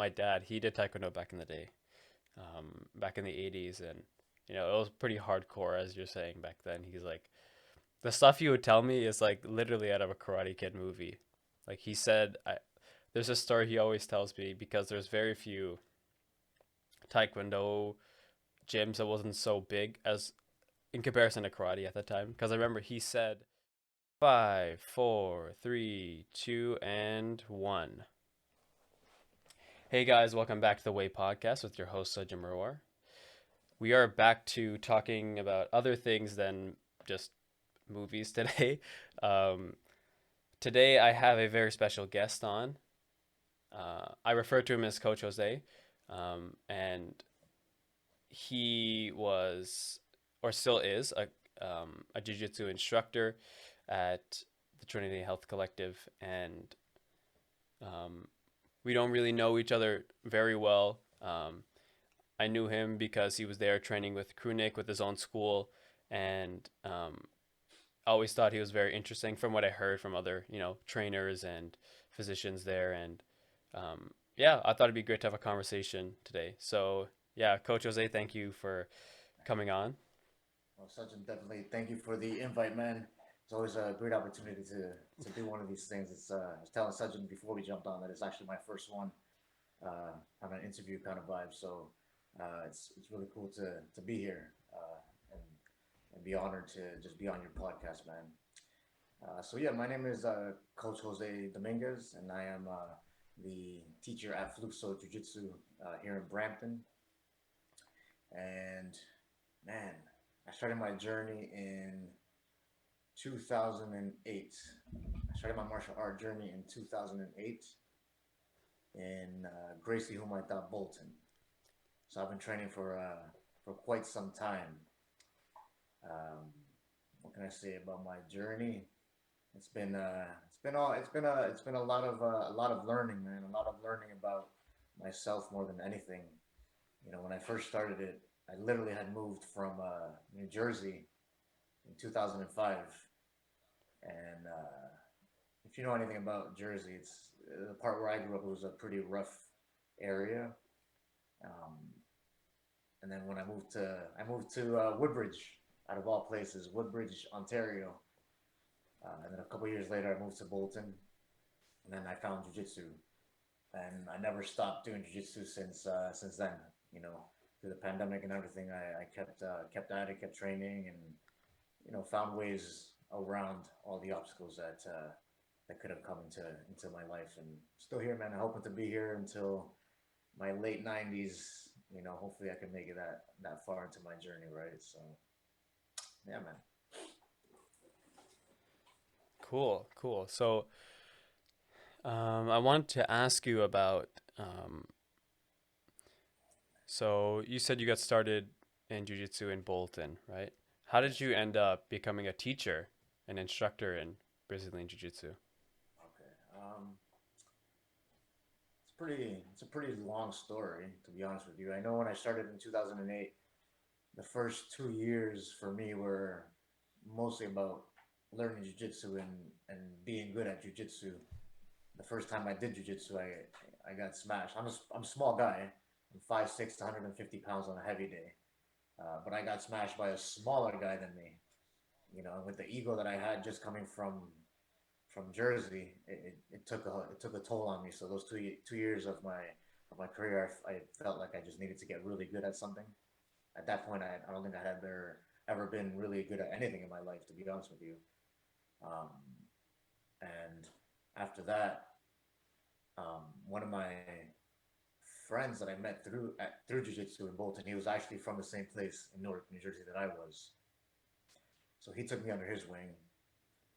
my dad, he did taekwondo back in the day, back in the 80s, and it was pretty hardcore, as you're saying back then. He's like, the stuff he would tell me is like literally out of a Karate Kid movie. Like he said, there's a story he always tells me because there's very few taekwondo gyms that wasn't so big as in comparison to karate at the time. Because I remember he said five, four, three, two, and one. Hey guys, welcome back to the Way Podcast with your host Sajim Marwar. We are back to talking about other things than just movies today. Um, Today I have a very special guest on. I refer to him as Coach Jose, and he was or still is a jiu-jitsu instructor at the Trinity Health Collective, and um, we don't really know each other very well. I knew him because he was there training with Krunik with his own school, and I always thought he was very interesting from what I heard from other trainers and physicians there, and yeah, I thought it'd be great to have a conversation today. So yeah, Coach Jose, thank you for coming on. Well, Sachin, definitely thank you for the invite, man. It's always a great opportunity to do one of these things. I was telling Sachin before we jumped on that it's actually my first one on an interview kind of vibe. So it's really cool to be here and be honored to just be on your podcast, man. So yeah, my name is Coach Jose Dominguez, and I am the teacher at Fluxo Jiu Jitsu here in Brampton. And man, I started my journey in 2008. I started my martial art journey in 2008 in Gracie Humayta, Bolton. So I've been training for quite some time. Um, what can I say about my journey? It's been a lot of learning, man. A lot of learning about myself more than anything. You know, when I first started it, I literally had moved from New Jersey in 2005. And if you know anything about Jersey, it's the part where I grew up. It was a pretty rough area. Um, and then when I moved to Woodbridge, out of all places, Woodbridge, Ontario. And then a couple years later, I moved to Bolton, and then I found jujitsu, and I never stopped doing jujitsu since then. You know, through the pandemic and everything, I kept at it, kept training, and found ways around all the obstacles that could have come into my life, and still here, man. I'm hoping to be here until my late 90s. You know, hopefully I can make it that far into my journey, right? So, yeah, man. Cool, cool. So I wanted to ask you about. So you said you got started in jiu-jitsu in Bolton, right? How did Yes. you end up becoming a teacher, an instructor in Brazilian jiu-jitsu? Okay. It's a pretty long story, to be honest with you. I know when I started in 2008, the first 2 years for me were mostly about learning jujitsu and being good at jujitsu. The first time I did jujitsu, I got smashed. I'm a small guy. I'm 5'6", 150 pounds on a heavy day. But I got smashed by a smaller guy than me. You know, and with the ego that I had just coming from Jersey, it took a toll on me. So those 2 years of my career, I felt like I just needed to get really good at something. At that point, I don't think I had ever been really good at anything in my life, to be honest with you. Um, and after that, one of my friends that I met through jiu-jitsu in Bolton, he was actually from the same place in Newark, New Jersey that I was. So he took me under his wing,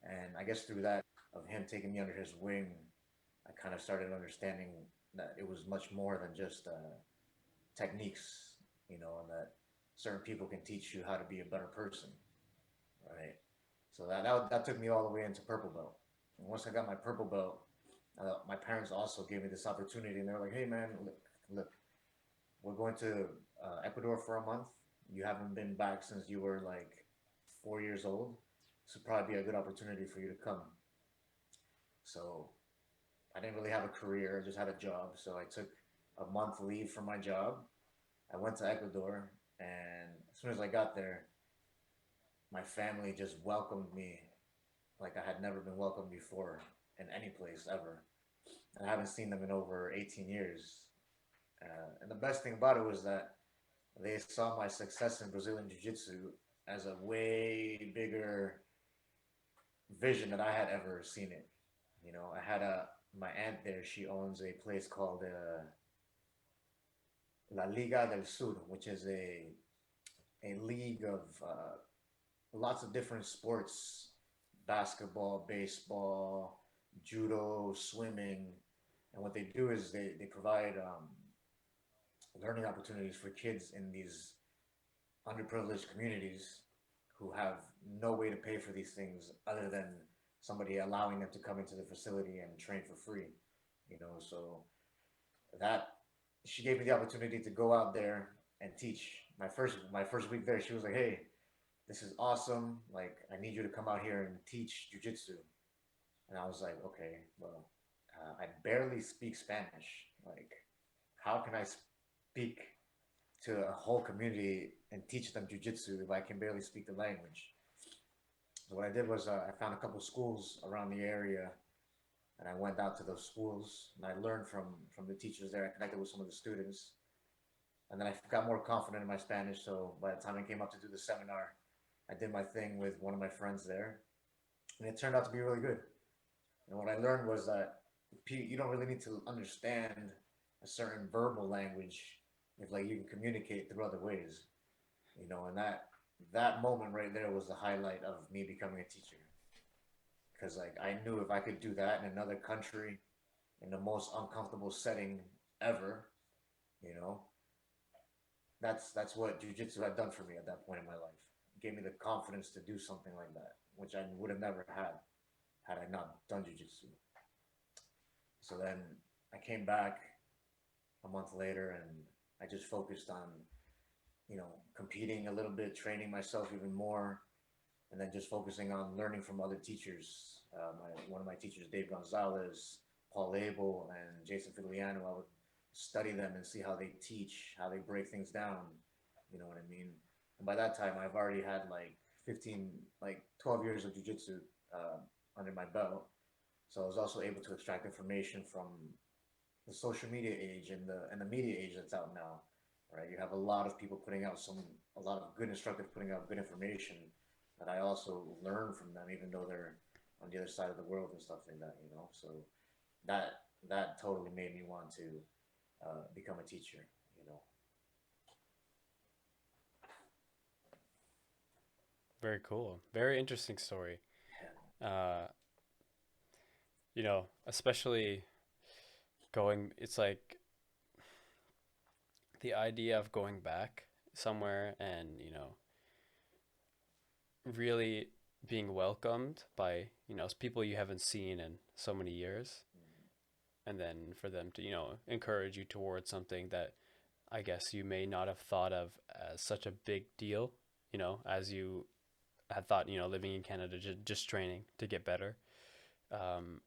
and I guess through that of him taking me under his wing, I kind of started understanding that it was much more than just techniques, and that certain people can teach you how to be a better person, right? So that took me all the way into purple belt. And once I got my purple belt, my parents also gave me this opportunity, and they were like, "Hey, man, look, we're going to Ecuador for a month. You haven't been back since you were like 4 years old. This would probably be a good opportunity for you to come." So I didn't really have a career; I just had a job. So I took a month leave from my job. I went to Ecuador, and as soon as I got there, my family just welcomed me like I had never been welcomed before in any place ever. And I haven't seen them in over 18 years. And the best thing about it was that they saw my success in Brazilian Jiu Jitsu as a way bigger vision than I had ever seen it. You know, I had my aunt there. She owns a place called La Liga del Sur, which is a league of lots of different sports: basketball, baseball, judo, swimming. And what they do is they provide learning opportunities for kids in these underprivileged communities who have no way to pay for these things other than somebody allowing them to come into the facility and train for free. You know, so that she gave me the opportunity to go out there and teach. My first week there, she was like, "Hey, this is awesome. Like, I need you to come out here and teach jujitsu." And I was like, "Okay, well, I barely speak Spanish. Like, how can I speak to a whole community and teach them jujitsu if I can barely speak the language?" So what I did was I found a couple schools around the area, and I went out to those schools and I learned from the teachers there. I connected with some of the students, and then I got more confident in my Spanish. So by the time I came up to do the seminar, I did my thing with one of my friends there, and it turned out to be really good. And what I learned was that you don't really need to understand a certain verbal language if like you can communicate through other ways, you know. And that moment right there was the highlight of me becoming a teacher, because like I knew if I could do that in another country in the most uncomfortable setting ever, you know, that's what jujitsu had done for me at that point in my life. It gave me the confidence to do something like that, which I would have never had I not done jujitsu. So then I came back a month later, and I just focused on, you know, competing a little bit, training myself even more, and then just focusing on learning from other teachers. One of my teachers, Dave Gonzalez, Paul Abel, and Jason Figliano. I would study them and see how they teach, how they break things down. You know what I mean? And by that time, I've already had like 15, like 12 years of jujitsu under my belt. So I was also able to extract information from the social media age and the media age that's out now, right? You have a lot of people putting out a lot of good instructors putting out good information that I also learn from them, even though they're on the other side of the world and stuff like that, you know. So that totally made me want to become a teacher, you know. Very cool. Very interesting story. Uh, especially it's like the idea of going back somewhere and, really being welcomed by, people you haven't seen in so many years. And then for them to, encourage you towards something that I guess you may not have thought of as such a big deal, as you had thought, living in Canada, just training to get better. Um,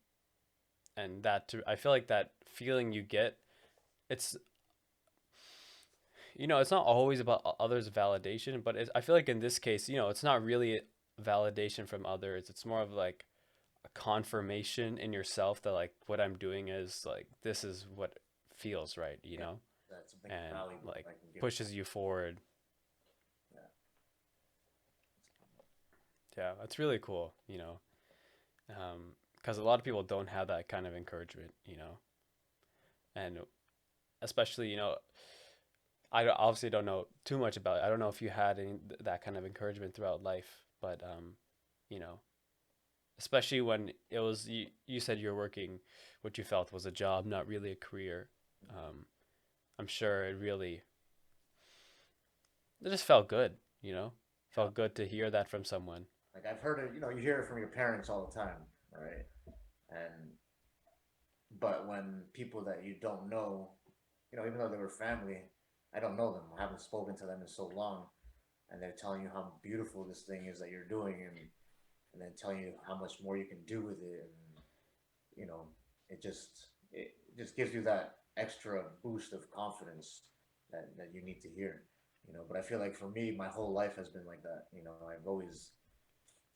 and I feel like that feeling you get, it's, it's not always about others' validation, but I feel like in this case, it's not really validation from others. It's more of like a confirmation in yourself that like what I'm doing is like, this is what feels right, Yeah, that's something and valuable like I can give. pushes you forward. Yeah. Yeah, that's really cool, because a lot of people don't have that kind of encouragement, and especially, obviously don't know too much about it. I don't know if you had that kind of encouragement throughout life, but you know, especially when you said you're working what you felt was a job, not really a career. Um, I'm sure it just felt good, Yeah. felt good to hear that from someone. Like I've heard it, you know, you hear it from your parents all the time, right? And but when people that you don't know, you know, even though they were family, I don't know them. I haven't spoken to them in so long, and they're telling you how beautiful this thing is that you're doing, and then telling you how much more you can do with it, and you know, it just gives you that. extra boost of confidence that you need to hear. But I feel like for me, my whole life has been like that.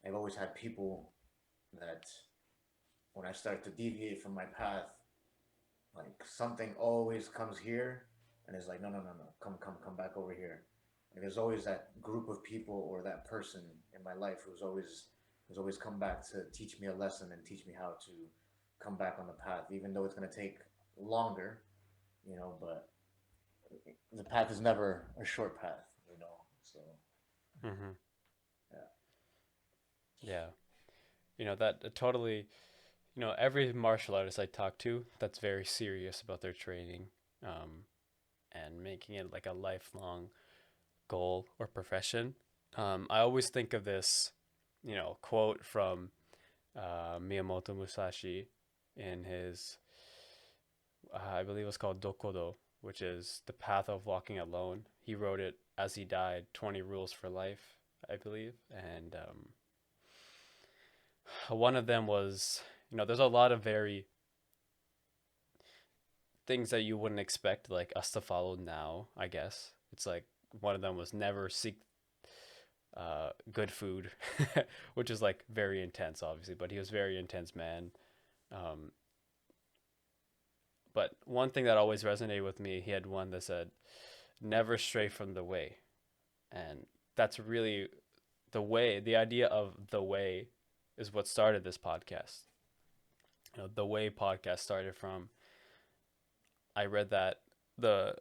I've always had people that when I start to deviate from my path, like something always comes here and is like, no, no, no, no, come back over here. Like there's always that group of people or that person in my life who's always come back to teach me a lesson and teach me how to come back on the path, even though it's gonna take longer, but the path is never a short path. So Mm-hmm. yeah. Yeah. That totally, every martial artist I talk to that's very serious about their training, um, and making it like a lifelong goal or profession. I always think of this, quote from Miyamoto Musashi in his, I believe it's called Dokodo, which is the path of walking alone. He wrote it as he died, 20 rules for life, I believe. And one of them was, there's a lot of very things that you wouldn't expect like us to follow now, I guess. It's like one of them was never seek good food, which is like very intense, obviously, but he was a very intense man. Um, but one thing that always resonated with me, he had one that said, never stray from the way. And that's really the way, the idea of the way is what started this podcast. The way podcast started from, I read that the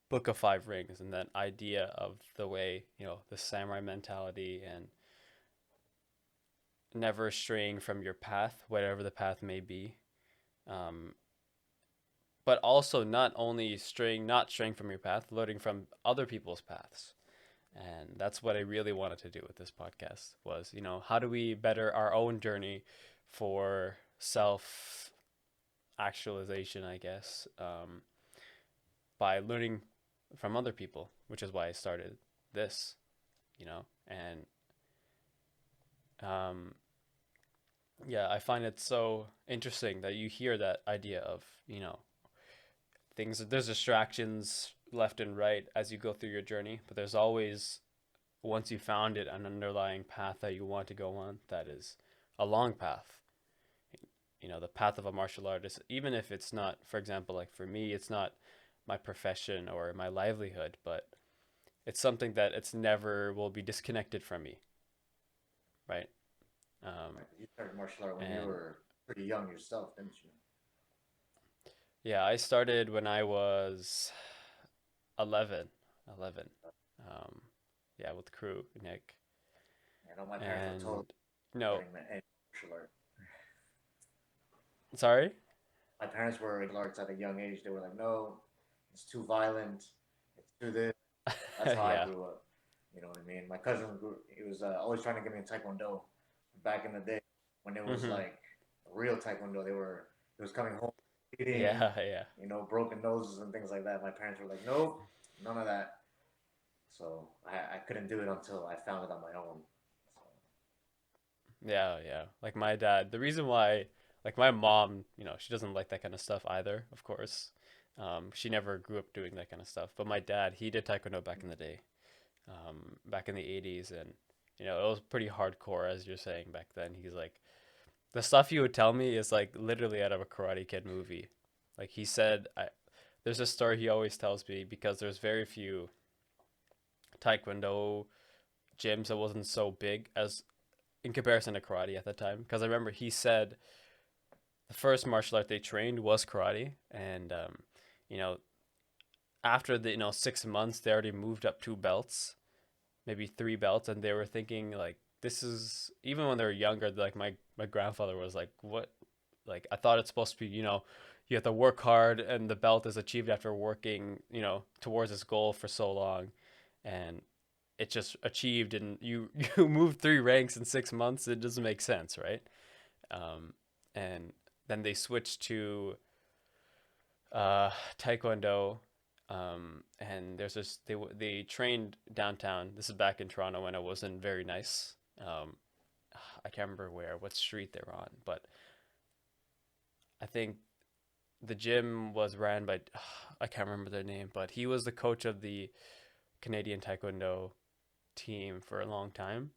Book of Five Rings and that idea of the way, the samurai mentality and never straying from your path, whatever the path may be. Um, but also not straying from your path, learning from other people's paths. And that's what I really wanted to do with this podcast was, how do we better our own journey for self actualization, I guess, by learning from other people, which is why I started this, and um, yeah, I find it so interesting that you hear that idea of, there's distractions left and right as you go through your journey, but there's always, once you found it, an underlying path that you want to go on that is a long path. The path of a martial artist, even if it's not, for example, like for me, it's not my profession or my livelihood, but it's something that it's never will be disconnected from me, right? Um, Right. You started martial art when you and were pretty young yourself, didn't you? yeah, I started when I was 11, 11. Um, yeah, with crew, Nick. I know my parents were totally And no, starting any martial art. sorry? My parents were martial arts at a young age. They were like, no, it's too violent. It's too this. That's how I Yeah. grew up. You know what I mean? My cousin grew. He was always trying to get me in Taekwondo. Back in the day, when it was Hmm. like real Taekwondo, it was coming home bleeding, Yeah, yeah. broken noses and things like that. My parents were like, nope, none of that. So I couldn't do it until I found it on my own. So, Yeah, yeah. Like my dad, the reason why, like my mom, she doesn't like that kind of stuff either, of course. She never grew up doing that kind of stuff. But my dad, he did Taekwondo back in the day, back in the 80s. And, it was pretty hardcore, as you're saying back then. He's like, the stuff he would tell me is like literally out of a Karate Kid movie. Like he said, there's a story he always tells me because there's very few Taekwondo gyms that wasn't so big as in comparison to karate at the time. Because I remember he said the first martial art they trained was karate, and you know, after the 6 months, they already moved up 2 belts, maybe 3 belts, and they were thinking like this is even when they were younger. Like my grandfather was like, what? Like I thought it's supposed to be you have to work hard, and the belt is achieved after working towards this goal for so long, and it just achieved, and you you moved 3 ranks in 6 months. It doesn't make sense, right? Um, and then they switched to uh, Taekwondo. And there's this they trained downtown. This is back in Toronto when it wasn't very nice. I can't remember what street they're on, but I think the gym was ran by I can't remember their name, but he was the coach of the Canadian Taekwondo team for a long time.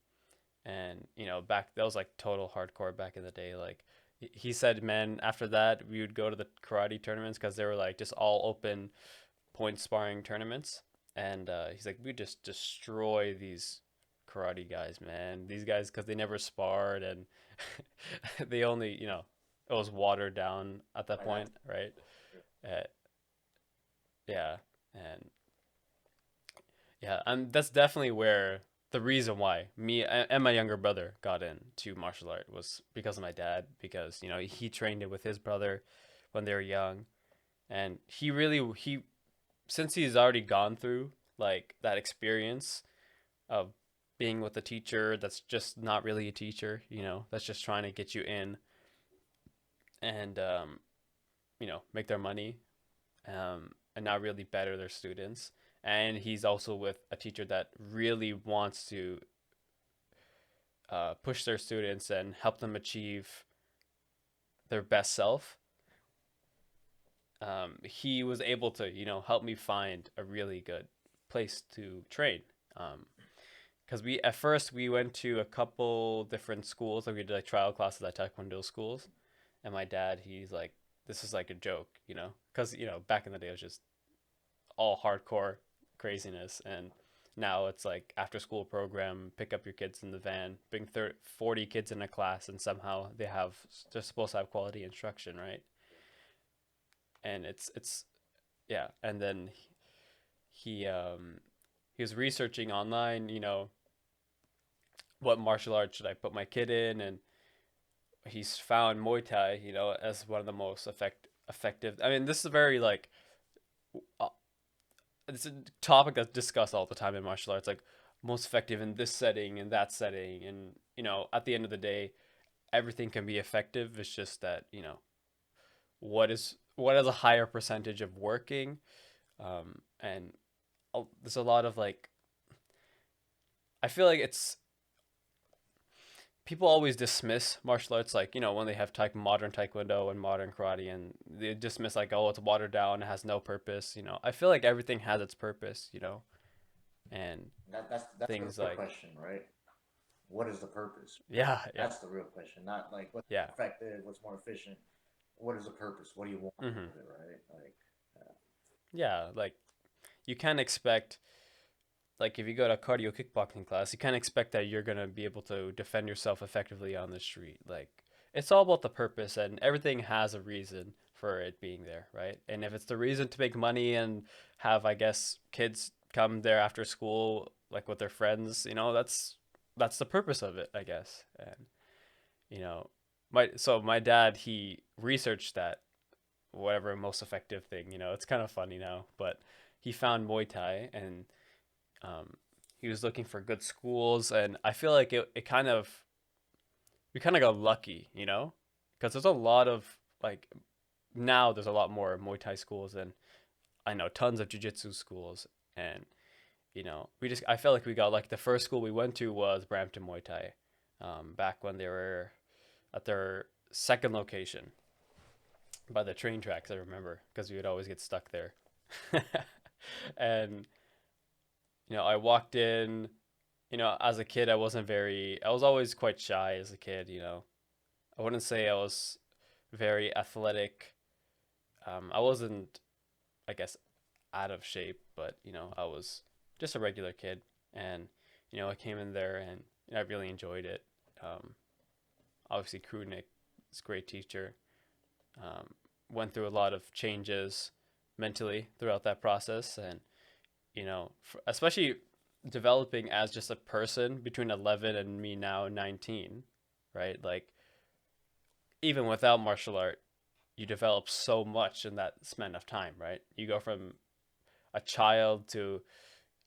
And back that was like total hardcore back in the day. Like he said, man, after that we would go to the karate tournaments because they were like just all open point sparring tournaments. And he's like, we just destroy these karate guys, man. These guys, because they never sparred and they only, it was watered down at that By that point, right? Uh, yeah, and yeah, and that's definitely where the reason why me and my younger brother got into martial art was because of my dad. Because he trained it with his brother when they were young, and he since he's already gone through like that experience of being with a teacher that's just not really a teacher, that's just trying to get you in and make their money, and not really better their students. And he's also with a teacher that really wants to push their students and help them achieve their best self. He was able to, help me find a really good place to train. Because we at first we went to a couple different schools, like we did like trial classes at taekwondo schools, and my dad, he's like, this is like a joke, because back in the day it was just all hardcore craziness, and now it's like after school program, pick up your kids in the van, bring 40 kids in a class, and somehow they're supposed to have quality instruction, right? And it's yeah. And then he was researching online, what martial arts should I put my kid in, and he's found Muay Thai, as one of the most effective. I mean, this is very like uh, it's a topic that's discussed all the time in martial arts, like most effective in this setting and that setting, and at the end of the day, everything can be effective. It's just that what is a higher percentage of working, and there's a lot of like I feel like it's people always dismiss martial arts, like when they have modern taekwondo and modern karate, and they dismiss like, oh, it's watered down, it has no purpose. I feel like everything has its purpose, and that's the things real like question, right? What is the purpose? yeah, yeah, That's the real question, not like what's yeah, effective, what's more efficient. What is the purpose? What do you want out hmm of it, right? Like, yeah. Like you can't expect, like if you go to a cardio kickboxing class, you can't expect that you're gonna be able to defend yourself effectively on the street. Like it's all about the purpose, and everything has a reason for it being there, right? And if it's the reason to make money and have, I guess, kids come there after school, like with their friends, that's the purpose of it, I guess. And you know, my dad, he researched that whatever most effective thing. It's kind of funny now, but he found Muay Thai, and um, he was looking for good schools, and I feel like it kind of we kind of got lucky, because there's a lot of like now there's a lot more Muay Thai schools, and I know tons of Jiu-Jitsu schools, and we just I felt like we got like the first school we went to was Brampton Muay Thai, back when they were at their second location by the train tracks. I remember because we would always get stuck there, and I walked in. As a kid, I was always quite shy as a kid. I wouldn't say I was very athletic. I wasn't, I guess, out of shape, but, I was just a regular kid. And, I came in there and I really enjoyed it. Um, Obviously, Krunick is a great teacher. Um, Went through a lot of changes mentally throughout that process. And, especially developing as just a person between 11 and me now 19, right? Like even without martial art, you develop so much in that span of time, right? You go from a child to,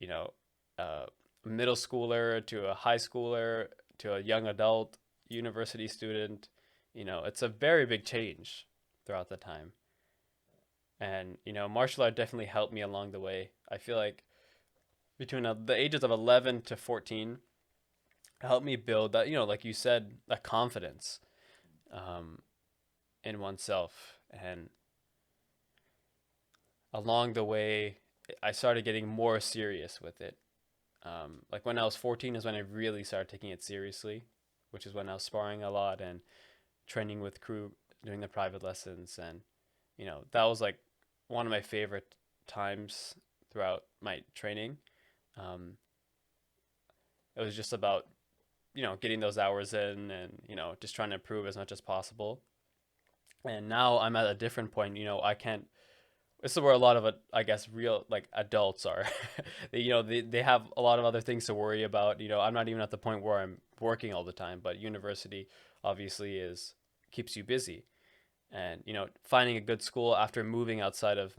you know, a middle schooler to a high schooler to a young adult, university student. It's a very big change throughout the time. And, martial art definitely helped me along the way. I feel like between the ages of 11 to 14, it helped me build that, like you said, that confidence, um, in oneself. And along the way, I started getting more serious with it. Like when I was 14 is when I really started taking it seriously, which is when I was sparring a lot and training with crew, doing the private lessons, and that was like one of my favorite times throughout my training. Um, it was just about getting those hours in and just trying to improve as much as possible. And now I'm at a different point. I can't. This is where a lot of it, I guess, real like adults are. They have a lot of other things to worry about. I'm not even at the point where I'm working all the time, but university obviously is keeps you busy. And finding a good school after moving outside of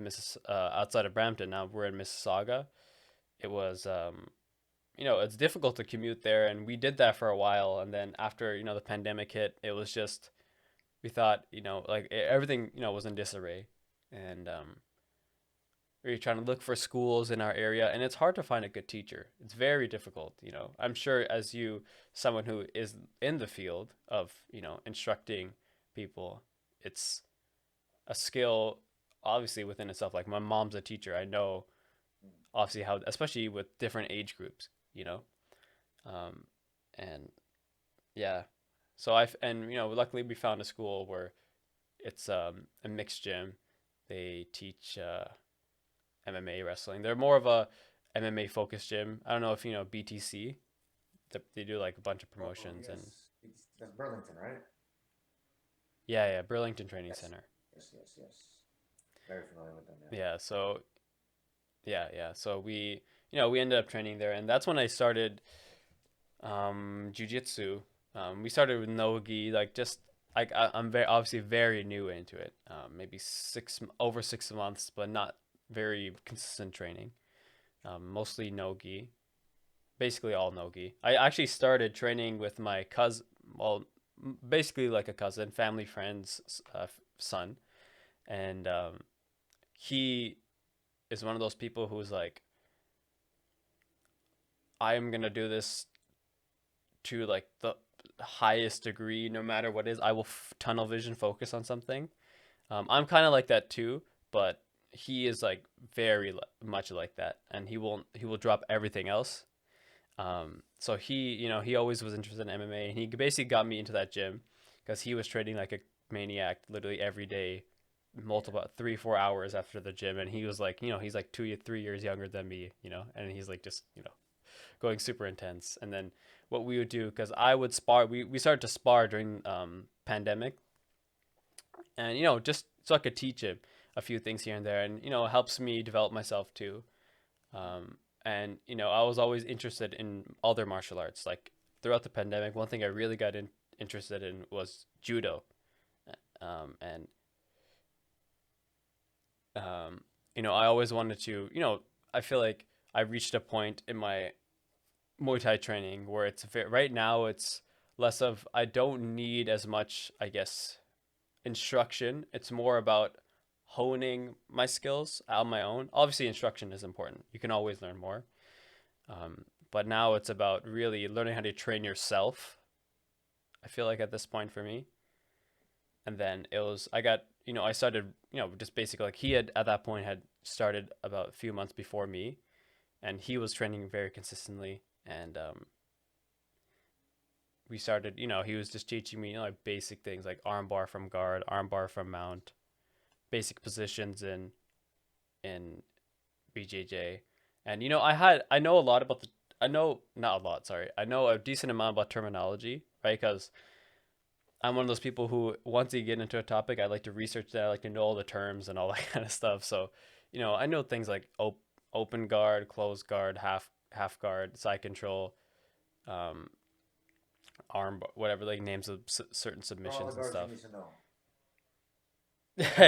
Brampton. Now we're in Mississauga. It was it's difficult to commute there, and we did that for a while. And then after the pandemic hit, it was just we thought like everything was in disarray, and we were trying to look for schools in our area, and it's hard to find a good teacher. It's very difficult. I'm sure as someone who is in the field of instructing people, it's a skill obviously within itself. Like my mom's a teacher. I know obviously how, especially with different age groups, um, and yeah. So and luckily we found a school where it's a mixed gym. They teach MMA wrestling. They're more of a MMA focused gym. I don't know if you know BTC. They do like a bunch of Oh promotions and yes, that's Burlington, right? yeah, yeah, Burlington Training Yes, Center. yes. Very familiar with them. Yeah. Yeah, so yeah. So we ended up training there, and that's when I started jujitsu. We started with nogi, like just like I'm very obviously very new into it. Maybe over 6 months, but not very consistent training. Mostly nogi, basically all nogi. I actually started training with my cousin, well, basically like a cousin, family friend's son, and he is one of those people who's like, I am gonna do this to like the highest degree, no matter what it is. I will tunnel vision focus on something. I'm kind of like that too, but he is like very much like that, and he will drop everything else. So he always was interested in MMA, and he basically got me into that gym because he was training like a maniac, literally every day, multiple 3 4 hours after the gym, and he was like, he's like 2 3 years younger than me, and he's like just going super intense. And then what we would do, because I would spar, we started to spar during pandemic, and just so I could teach him a few things here and there, and it helps me develop myself too. And I was always interested in other martial arts. Like throughout the pandemic, one thing I really got interested in was judo. And I always wanted to. I feel like I reached a point in my Muay Thai training where right now it's less of I don't need as much, I guess, instruction. It's more about honing my skills on my own. Obviously, instruction is important. You can always learn more. But now it's about really learning how to train yourself. I feel like at this point for me, and then I started just basically like he had at that point had started about a few months before me, and he was training very consistently, and we started he was just teaching me like basic things like armbar from guard, armbar from mount, basic positions in BJJ. And I know a lot about the I know not a lot, sorry. I know a decent amount about terminology, right? Because I'm one of those people who once you get into a topic, I like to research that. I like to know all the terms and all that kind of stuff. So, I know things like open guard, closed guard, half guard, side control, um, arm, whatever, like names of certain For all the submissions and guards you stuff. need to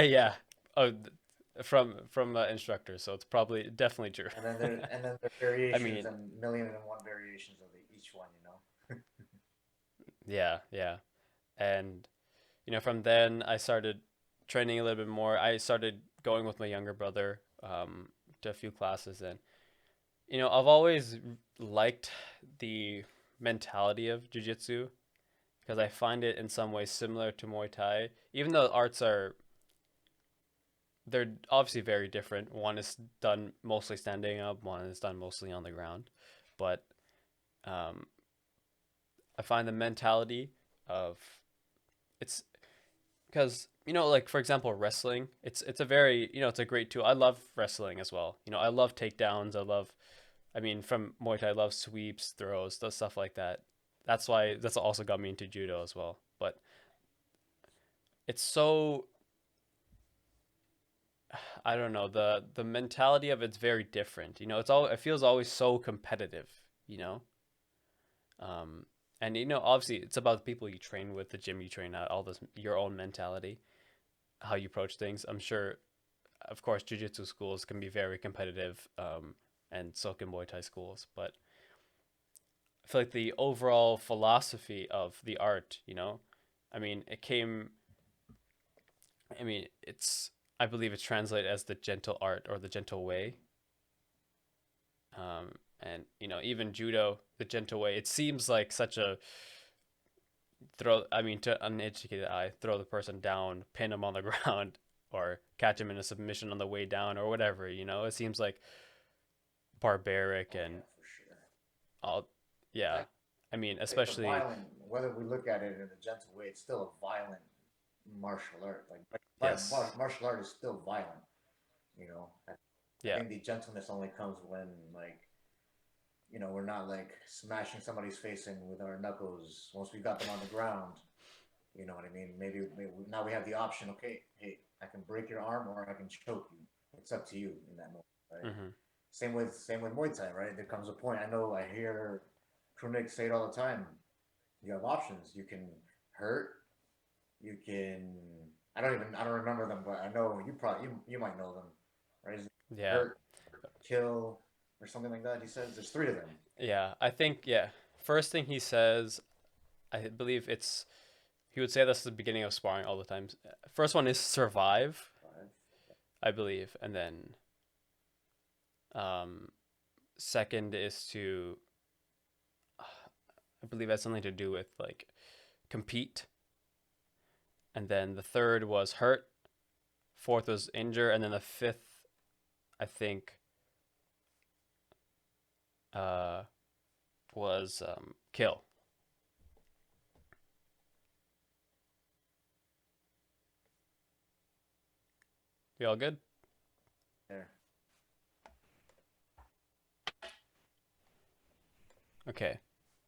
know. Yeah. Oh, from instructor, so it's probably definitely true. And then there are I variations mean, and million and one variations of each one. yeah. And from then I started training a little bit more. I started going with my younger brother to a few classes, and I've always liked the mentality of jiu-jitsu because I find it in some ways similar to Muay Thai, even though arts are they're obviously very different. One is done mostly standing up, one is done mostly on the ground. But um, I find the mentality of it's because like for example wrestling, it's a very it's a great tool. I love wrestling as well. I love takedowns. I mean, from Muay Thai, I love sweeps, throws, the stuff like that. That's also got me into judo as well. But it's so, I don't know, the mentality of it's very different. It feels always so competitive. You know, um, and obviously it's about the people you train with, the gym you train at, all this, your own mentality, how you approach things. I'm sure, of course, jujitsu schools can be very competitive, and so can Muay Thai schools, but I feel like the overall philosophy of the art, I mean, I believe it's translated as the gentle art or the gentle way. And, even judo, the gentle way, it seems like such a to uneducated eye, throw the person down, pin them on the ground, or catch him in a submission on the way down or whatever, it seems like barbaric Oh and yeah, for sure. all, yeah. Like I mean, it's a especially, violent. Whether we look at it in a gentle way, it's still a violent martial art. yes, martial art is still violent. You know, I yeah, think the gentleness only comes when we're not like smashing somebody's face in with our knuckles once we got them on the ground. You know what I mean? Maybe now we have the option. Okay, hey, I can break your arm or I can choke you. It's up to you in that moment, right? hmm, Same with Muay Thai, right? There comes a point. I hear Krunick say it all the time. You have options. You can hurt. You can. I don't remember them, but I know you might know them, right? Is it yeah, hurt, kill, or something like that? He says there's three of them. yeah. I think, yeah. First thing he says, I believe he would say this at the beginning of sparring all the time. First one is survive, Five. I believe, and then um, second is to, I believe, has something to do with like compete, and then the third was hurt, fourth was injure, and then the fifth, I think, uh, was kill. We all good? There. Okay.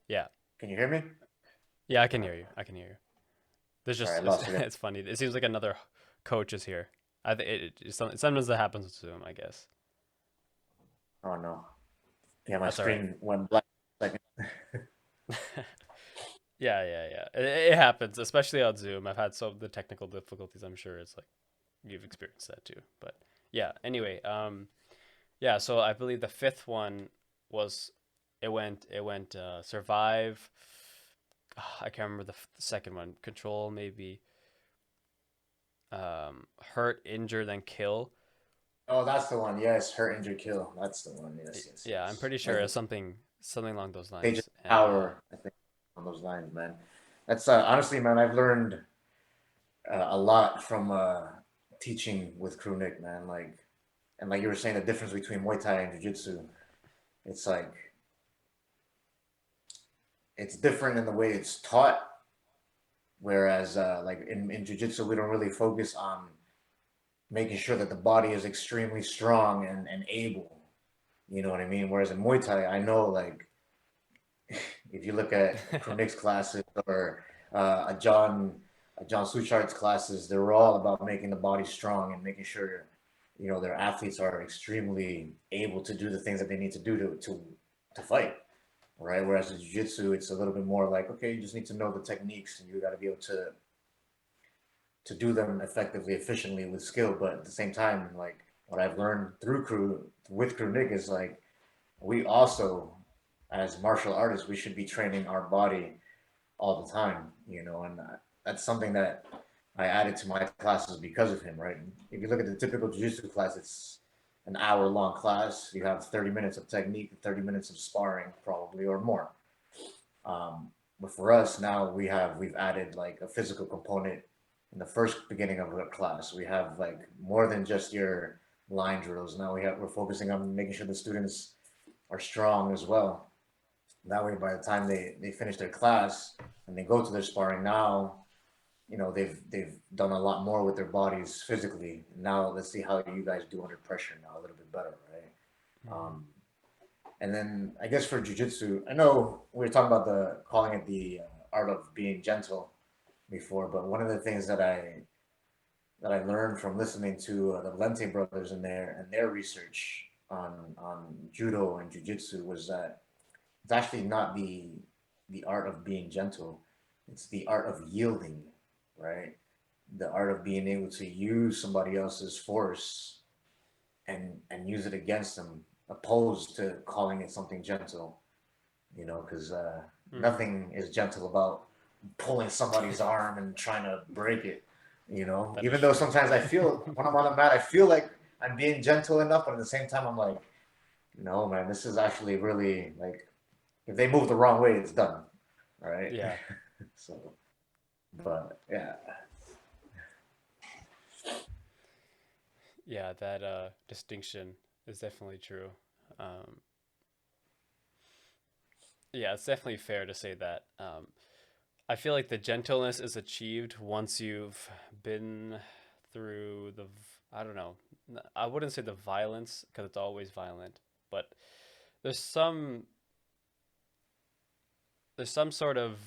Yeah. Can you hear me? Yeah, I can hear you. I can hear you. There's Sorry, I just lost you there. it's funny. It seems like another coach is here. I think sometimes that happens with Zoom, I guess. Oh no. Yeah, my That's all right. screen went black. Like, Yeah, yeah, yeah. It happens, especially on Zoom. I've had some of the technical difficulties. I'm sure it's like you've experienced that too. But yeah. Anyway, yeah. So I believe the fifth one was it went survive. I can't remember the second one. Control maybe. Hurt, injure, then kill. oh, that's the one. Yes, hurt, injure, kill. That's the one. Yes, yes, Yeah, I'm yes. pretty sure Like it's something along those they just lines. And power. I think on those lines, man. That's honestly, man. I've learned a lot from teaching with crew Nick, man. Like you were saying, the difference between Muay Thai and Jiu Jitsu. It's like it's different in the way it's taught. Whereas, like in Jiu Jitsu, we don't really focus on making sure that the body is extremely strong and able. You know what I mean? Whereas in Muay Thai, I know like if you look at Kronik's classes or a John Suchart's classes, they're all about making the body strong and making sure their athletes are extremely able to do the things that they need to do to fight, right? Whereas in jiu-jitsu, it's a little bit more like, okay, you just need to know the techniques and you got to be able to do them effectively, efficiently with skill. But at the same time, like what I've learned with crew Nick is like we also, as martial artists, we should be training our body all the time, and that's something that I added to my classes because of him, right? If you look at the typical jiu-jitsu class, it's an hour-long class. You have 30 minutes of technique, 30 minutes of sparring, probably or more. But for us now, we've added like a physical component in the first beginning of a class. We have like more than just your line drills. Now we're focusing on making sure the students are strong as well. That way, by the time they finish their class and they go to their sparring now, they've done a lot more with their bodies physically. Now let's see how you guys do under pressure now a little bit better, right? Mm-hmm. Um, and then I guess for jujitsu, I know we were talking about the calling it the art of being gentle before, but one of the things that I learned from listening to the Valente brothers in their research on judo and jujitsu was that it's actually not the art of being gentle; it's the art of yielding, right? The art of being able to use somebody else's force and use it against them, opposed to calling it something gentle. Because Mm-hmm. nothing is gentle about pulling somebody's arm and trying to break it. That is Even though true. sometimes I feel when I'm on the mat, I feel like I'm being gentle enough, but at the same time, I'm like, no, man, this is actually really like if they move the wrong way, it's done, right? Yeah. So, but yeah, Yeah, that distinction is definitely true. Um, yeah, it's definitely fair to say that. I feel like the gentleness is achieved once you've been through I don't know. I wouldn't say the violence because it's always violent, but there's some there's some sort of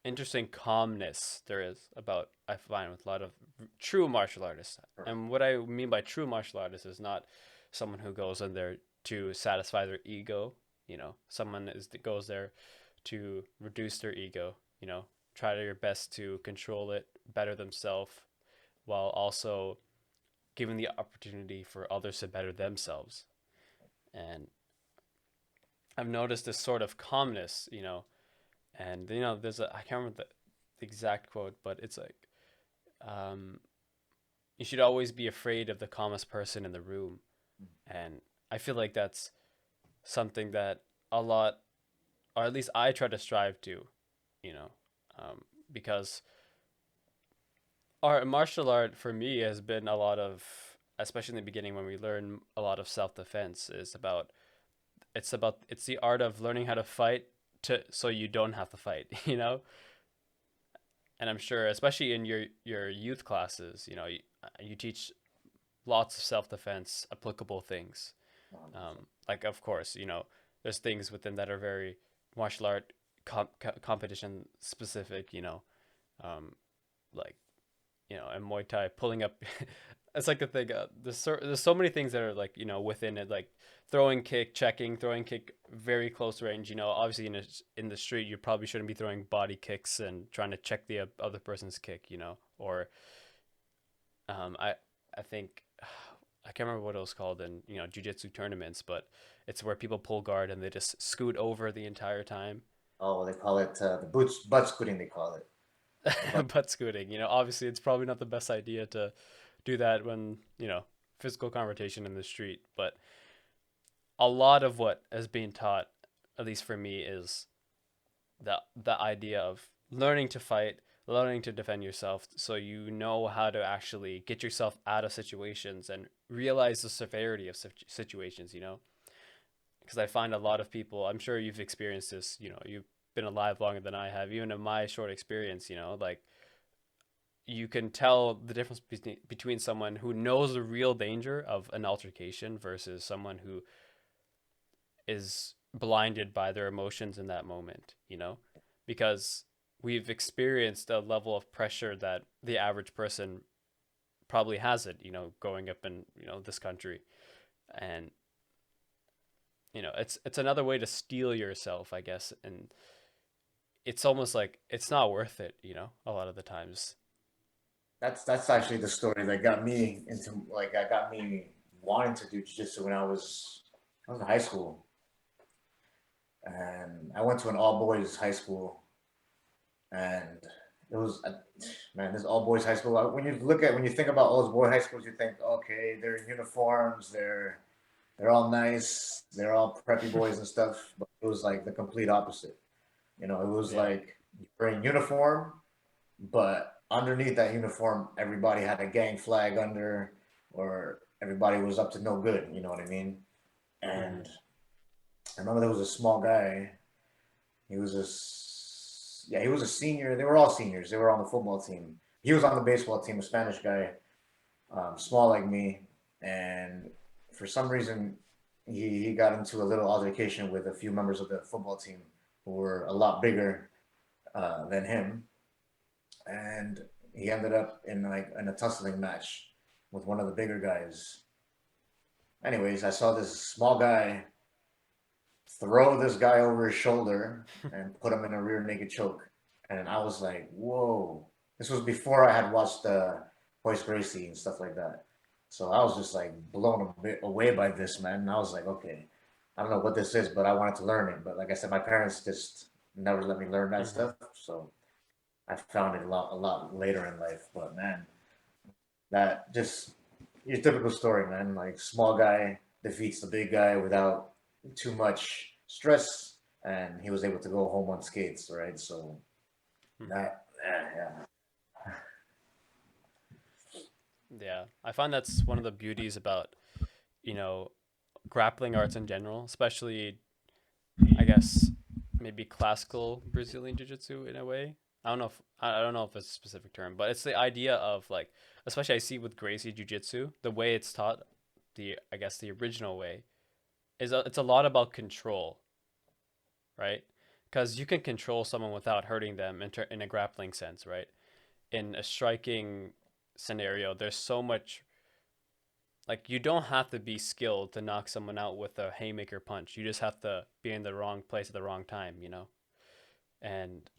interesting calmness there is about I find with a lot of true martial artists. And what I mean by true martial artists is not someone who goes in there to satisfy their ego. Someone is that goes there to reduce their ego. Try their best to control it, better themselves, while also giving the opportunity for others to better themselves. And I've noticed this sort of calmness, and there's I can't remember the exact quote, but it's like, um, you should always be afraid of the calmest person in the room. And I feel like that's something that a lot, or at least I try to strive to, you know, because our martial art for me has been a lot of, especially in the beginning when we learn a lot of self defense, it's the art of learning how to fight to so you don't have to fight, And I'm sure, especially in your youth classes, you teach lots of self defense applicable things. Like, of course, there's things within that are very martial art competition specific, um, like, and Muay Thai pulling up. It's like the thing. There's so many things that are like within it, like throwing kick, checking, throwing kick, very close range. Obviously in the street, you probably shouldn't be throwing body kicks and trying to check the other person's kick. Or I think I can't remember what it was called in jujitsu tournaments, but it's where people pull guard and they just scoot over the entire time. oh, they call it the boots butt scooting. They call it the butt. Butt scooting. Obviously it's probably not the best idea to do that when physical confrontation in the street, but a lot of what is being taught, at least for me, is the idea of learning to fight, learning to defend yourself, so you know how to actually get yourself out of situations and realize the severity of situations. Because I find a lot of people. I'm sure you've experienced this. You've been alive longer than I have. Even in my short experience, like you can tell the difference between someone who knows the real danger of an altercation versus someone who is blinded by their emotions in that moment, because we've experienced a level of pressure that the average person probably hasn't, growing up in, this country. And, it's another way to steel yourself, I guess. And it's almost like it's not worth it, a lot of the times. That's actually the story that got me into like that got me wanting to do jiu-jitsu when I was in high school, and I went to an all boys high school, and it was man, this all boys high school. When you think about all those boy high schools, you think okay, they're in uniforms, they're all nice, they're all preppy boys and stuff, but it was like the complete opposite. It was Yeah. like you're in uniform, but underneath that uniform, everybody had a gang flag under, or everybody was up to no good. You know what I mean? Mm-hmm. And I remember there was a small guy. He was a yeah, he was a senior. They were all seniors. They were on the football team. He was on the baseball team, a Spanish guy, small like me, and for some reason, he got into a little altercation with a few members of the football team who were a lot bigger than him, and he ended up in a tussling match with one of the bigger guys. Anyways, I saw this small guy throw this guy over his shoulder and put him in a rear naked choke, and I was like, "Whoa!" This was before I had watched Hoist Gracie and stuff like that, so I was just like blown a bit away by this, man. And I was like, "Okay, I don't know what this is, but I wanted to learn it." But like I said, my parents just never let me learn that Mm-hmm. stuff, so I found it a lot later in life. But man, that just your typical story, man. Like small guy defeats the big guy without too much stress, and he was able to go home on skates, right? So Mm-hmm. that, yeah. Yeah, I find that's one of the beauties about, you know, grappling arts in general, especially, I guess, maybe classical Brazilian jiu-jitsu in a way. I don't know if it's a specific term, but it's the idea of like, especially I see with Gracie jiu-jitsu, the way it's taught, the I guess the original way it's a lot about control, right? Because you can control someone without hurting them in a grappling sense, right? In a striking scenario, there's so much, like, you don't have to be skilled to knock someone out with a haymaker punch. You just have to be in the wrong place at the wrong time, you know? And,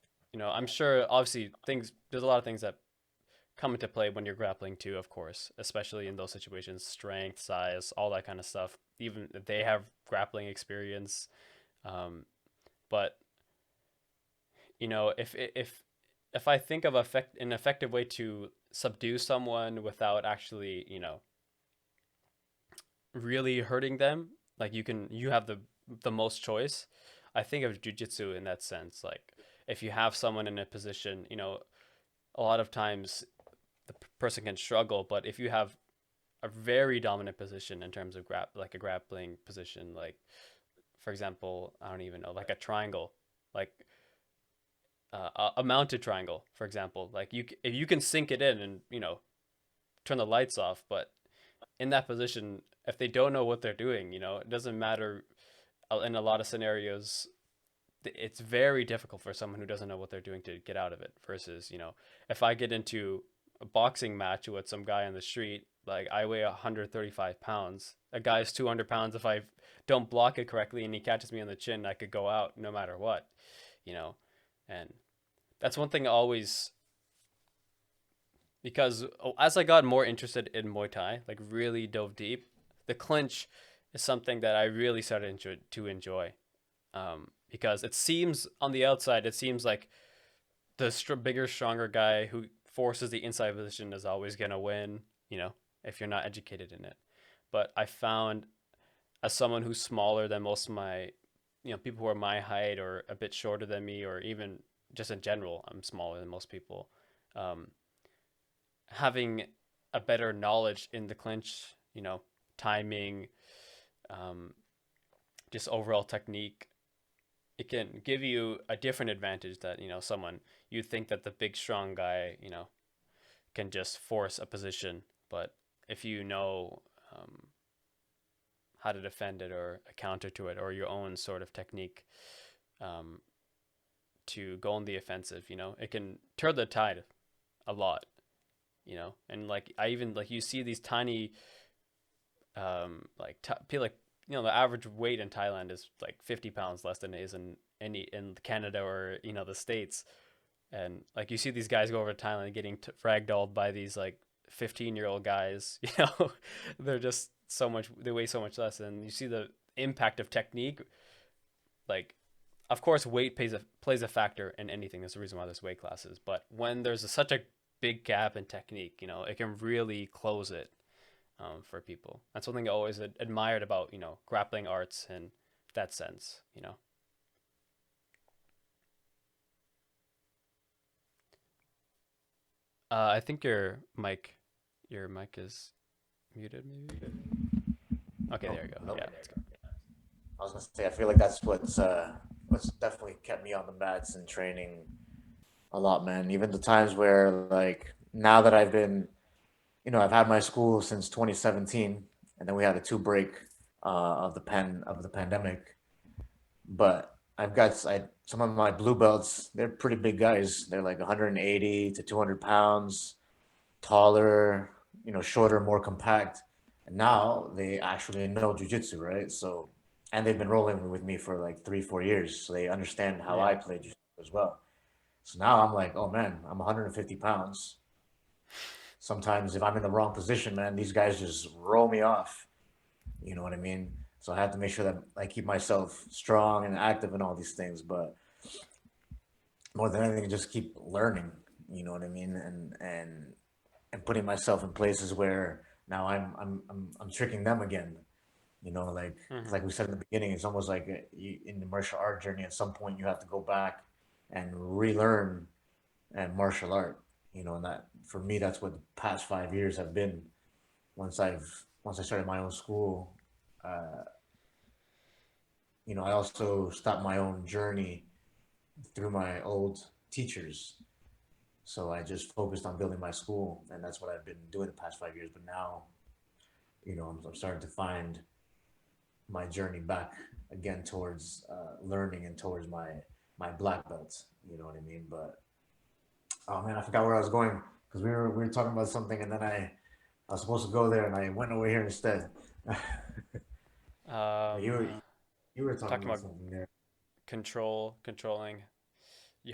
I'm sure obviously there's a lot of things that come into play when you're grappling too, of course, especially in those situations, strength, size, all that kind of stuff. Even if they have grappling experience. But if I think of an effective way to subdue someone without actually, really hurting them, like you have the most choice. I think of jujitsu in that sense. Like if you have someone in a position, a lot of times the person can struggle, but if you have a very dominant position in terms of like a grappling position, like for example, I don't even know, like a triangle, like a mounted triangle, for example, like if you can sink it in and turn the lights off, but in that position, if they don't know what they're doing, it doesn't matter. In a lot of scenarios, it's very difficult for someone who doesn't know what they're doing to get out of it. Versus, if I get into a boxing match with some guy on the street, like I weigh 135 pounds, a guy's 200 pounds. If I don't block it correctly and he catches me on the chin, I could go out no matter what, you know. And that's one thing I always, because as I got more interested in Muay Thai, like really dove deep, the clinch is something that I really started to enjoy. Because it seems on the outside, it seems like the bigger, stronger guy who forces the inside position is always gonna win. If you're not educated in it. But I found, as someone who's smaller than most of my, people who are my height or a bit shorter than me, or even just in general, I'm smaller than most people. Um, Having a better knowledge in the clinch, timing, um, just overall technique, it can give you a different advantage that someone you think that the big strong guy can just force a position, but if you know how to defend it or a counter to it or your own sort of technique um, to go on the offensive, it can turn the tide a lot. And like I even like you see these tiny like the average weight in Thailand is like 50 pounds less than it is in Canada or the States. And like you see these guys go over to Thailand getting ragdolled by these like 15-year-old guys. They're just they weigh so much less, and you see the impact of technique. Like, of course, weight plays a factor in anything. There's a reason why there's weight classes, but when there's such a big gap in technique, it can really close it for people. That's one thing I always admired about grappling arts in that sense. I think your mic is muted, maybe. Okay, No, there you go. no. Yeah, it's good. I was gonna say I feel like that's what's definitely kept me on the mats and training a lot, man. Even the times where like now that I've been, I've had my school since 2017, and then we had a two break of the pandemic. But I've got some of my blue belts. They're pretty big guys. They're like 180 to 200 pounds, taller, shorter, more compact. And now they actually know jujitsu, right? So, and they've been rolling with me for like 3, 4 years, so they understand how I Yeah. play jujitsu as well. So now I'm like, oh man, I'm 150 pounds. Sometimes if I'm in the wrong position, man, these guys just roll me off. You know what I mean? So I have to make sure that I keep myself strong and active in all these things. But more than anything, just keep learning. You know what I mean? And putting myself in places where now I'm tricking them again. Like Hmm. we said in the beginning, it's almost like in the martial art journey. At some point, you have to go back and relearn and martial art. And that for me, that's what the past 5 years have been. Once I started my own school, uh, I also stopped my own journey through my old teachers. So I just focused on building my school, and that's what I've been doing the past 5 years. But now, I'm starting to find my journey back again towards learning and towards my black belts. You know what I mean? But oh man, I forgot where I was going because we were talking about something, and then I was supposed to go there, and I went over here instead. But you Um, were you were talking talking about about something there. controlling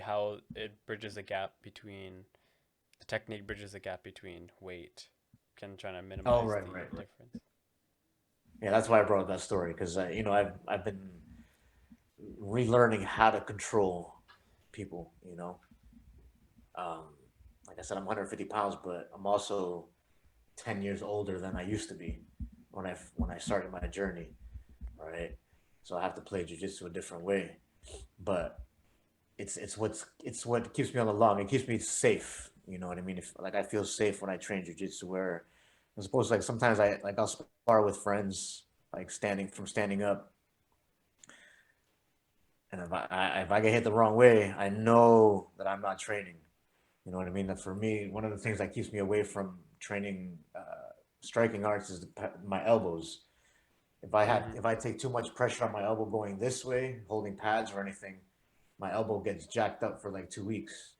how it bridges the gap between the technique bridges the gap between weight, can trying to Oh, minimize right, the right, right. difference. Yeah, that's why I brought up that story because I've been relearning how to control people. Um, like I said, I'm 150 pounds, but I'm also 10 years older than I used to be when I started my journey. Right, so I have to play jujitsu a different way, but it's what keeps me on the long. It keeps me safe. You know what I mean? If like I feel safe when I train jujitsu, where as opposed to like sometimes I'll spar with friends like standing up, and if I get hit the wrong way, I know that I'm not training. You know what I mean? That for me, one of the things that keeps me away from training striking arts is my elbows. Hmm. If I take too much pressure on my elbow going this way, holding pads or anything, my elbow gets jacked up for like 2 weeks.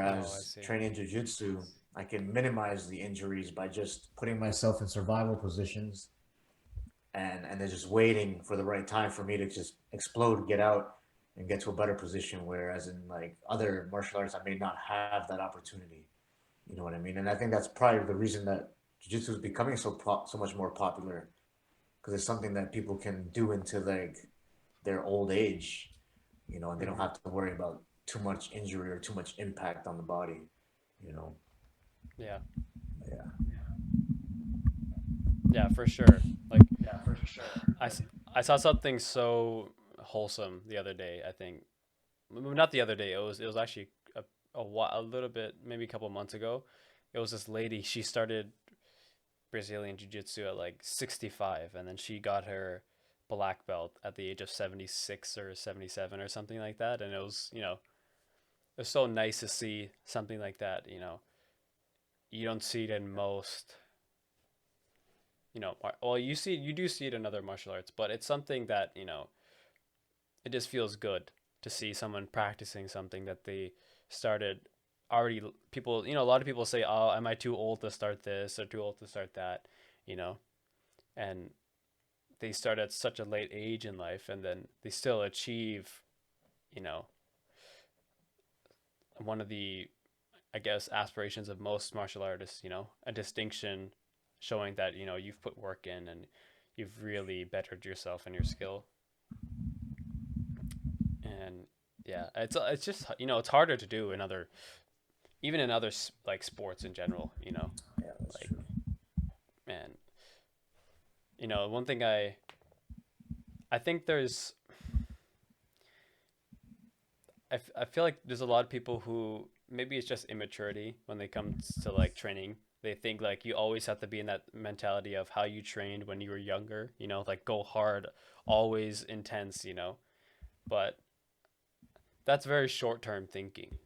Oh, I Whereas see. training jujitsu, I can minimize the injuries by just putting myself in survival positions and then just waiting for the right time for me to just explode, get out, and get to a better position. Whereas in like other martial arts, I may not have that opportunity. You know what I mean? And I think that's probably the reason that jiu-jitsu is becoming so much more popular because it's something that people can do into like their old age, and they don't Hmm. have to worry about too much injury or too much impact on the body. You know? Yeah. Yeah. Yeah, for sure. Like Yeah, for sure. I, s- I saw something so wholesome the other day. I think not the other day. It was actually a little bit, maybe a couple months ago. It was this lady. She started Brazilian Jiu Jitsu at like 65, and then she got her black belt at the age of 76 or 77 or something like that. And it was so nice to see something like that. You don't see it in most, well, you do see it in other martial arts, but it's something that, it just feels good to see someone practicing something that they started already. People, a lot of people say, oh, am I too old to start this or too old to start that, you know, and they start at such a late age in life and then they still achieve, you know, one of the, I guess, aspirations of most martial artists, a distinction showing that, you've put work in and you've really bettered yourself and your skill. And yeah, it's just, it's harder to do in other, even in other like sports in general, Yeah, that's like, true. man, one thing I think I feel like there's a lot of people who maybe it's just immaturity when it comes to like training. They think like you always have to be in that mentality of how you trained when you were younger, like go hard, always intense, but that's very short-term thinking.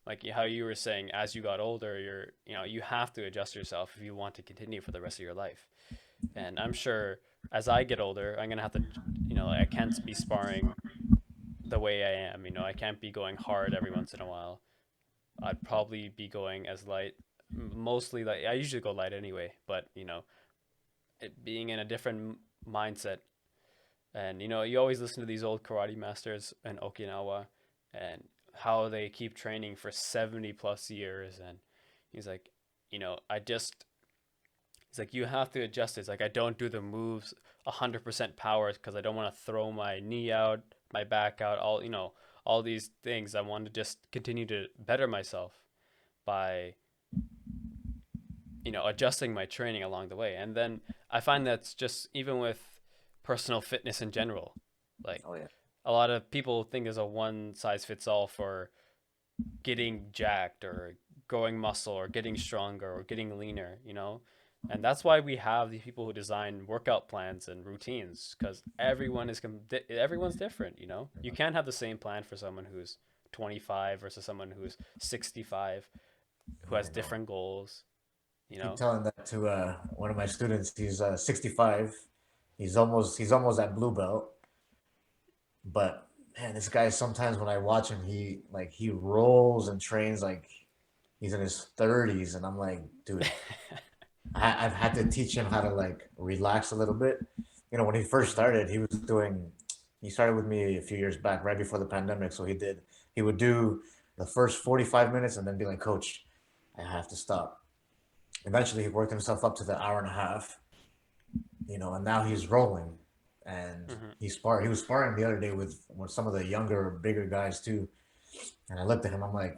Like how you were saying, as you got older, you have to adjust yourself if you want to continue for the rest of your life. And I'm sure as I get older, I'm going to have to, I can't be sparring the way I am. I can't be going hard every once in a while. I'd probably be going as light, mostly like I usually go light anyway, but being in a different mindset. And you always listen to these old karate masters in Okinawa and how they keep training for 70 plus years. And he's like, I just, he's like, you have to adjust it. It's like, I don't do the moves 100% power because I don't want to throw my knee out, my back out, all these things. I want to just continue to better myself by adjusting my training along the way. And then I find that's just even with personal fitness in general, like Oh yeah. a lot of people think there's a one size fits all for getting jacked or growing muscle or getting stronger or getting leaner. And that's why we have these people who design workout plans and routines, because everyone's different. You can't have the same plan for someone who's 25 versus someone who's 65 who has I know. different goals you Keep know telling that to one of my students. He's 65. He's almost at blue belt. But man, this guy sometimes when I watch him, he rolls and trains like he's in his 30s, and I'm like, dude, I've had to teach him how to like relax a little bit. When he first hmm started, he started with me a few years back, right before the pandemic. So he would do the first 45 minutes and then be like, Coach, I have to stop. Eventually, he worked himself up to the hour and a half, and now he's rolling. And hmm he was sparring the other day with some of the younger, bigger guys too. And I looked at him, I'm like,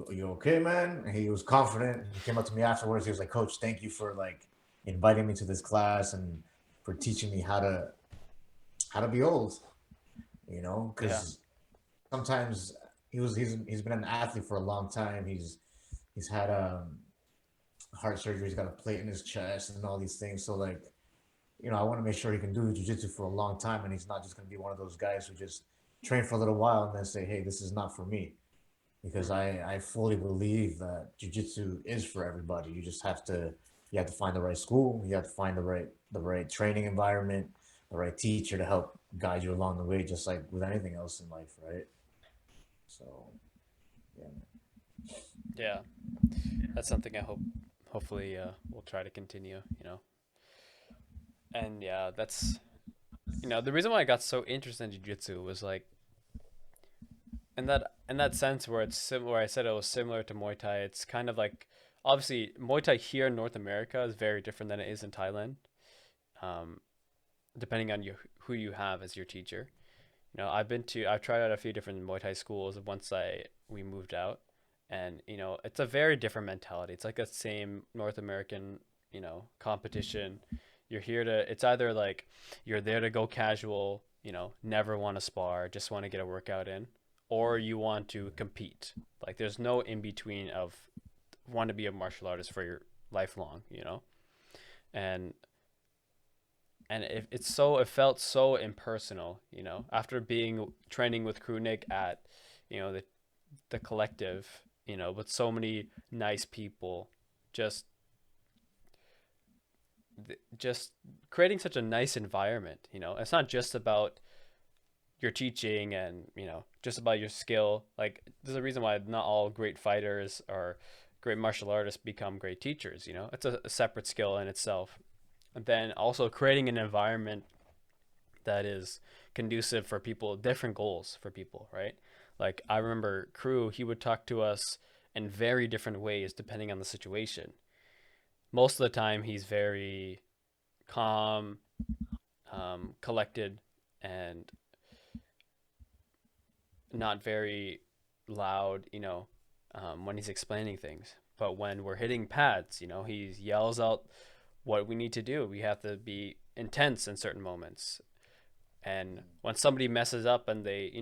are you okay, man? And he was confident. He came up to me afterwards. He was like, Coach, thank you for like inviting me to this class and for teaching me how to be old. yeah Because sometimes he's been an athlete for a long time. He's had heart surgery. He's got a plate in his chest and all these things. So like, I want to make sure he can do jujitsu for a long time, and he's not just going to be one of those guys who just train for a little while and then say, hey, this is not for me. Because hmm I fully believe that jujitsu is for everybody. You have to find the right school. You have to find the right training environment, the right teacher to help guide you along the way, just like with anything else in life, right? So yeah, yeah, that's something I hopefully we'll try to continue. And yeah, that's the reason why I got so interested in jiu-jitsu was like in that sense where it's similar. I said it was similar to Muay Thai. It's kind of like, obviously Muay Thai here in North America is very different than it is in Thailand, um, depending on who you have as your teacher. I've tried out a few different Muay Thai schools once we moved out, and it's a very different mentality. It's like a same North American competition. It's either like you're there to go casual, never want to spar, just want to get a workout in, or you want to compete. Like there's no in between of want to be a martial artist for your lifelong. And it felt so impersonal, after being training with crew Nick at the collective, with so many nice people, just just creating such a nice environment. It's not just about your teaching and just about your skill. Like there's a reason why not all great fighters or great martial artists become great teachers. It's a separate skill in itself. And then also creating an environment that is conducive for people, different goals for people, right? Like I remember Crew, he would talk to us in very different ways depending on the situation. Most of the time, he's very calm, collected, and not very loud, when he's explaining things. But when we're hitting pads, he yells out what we need to do. We have to be intense in certain moments. And when somebody messes up and they,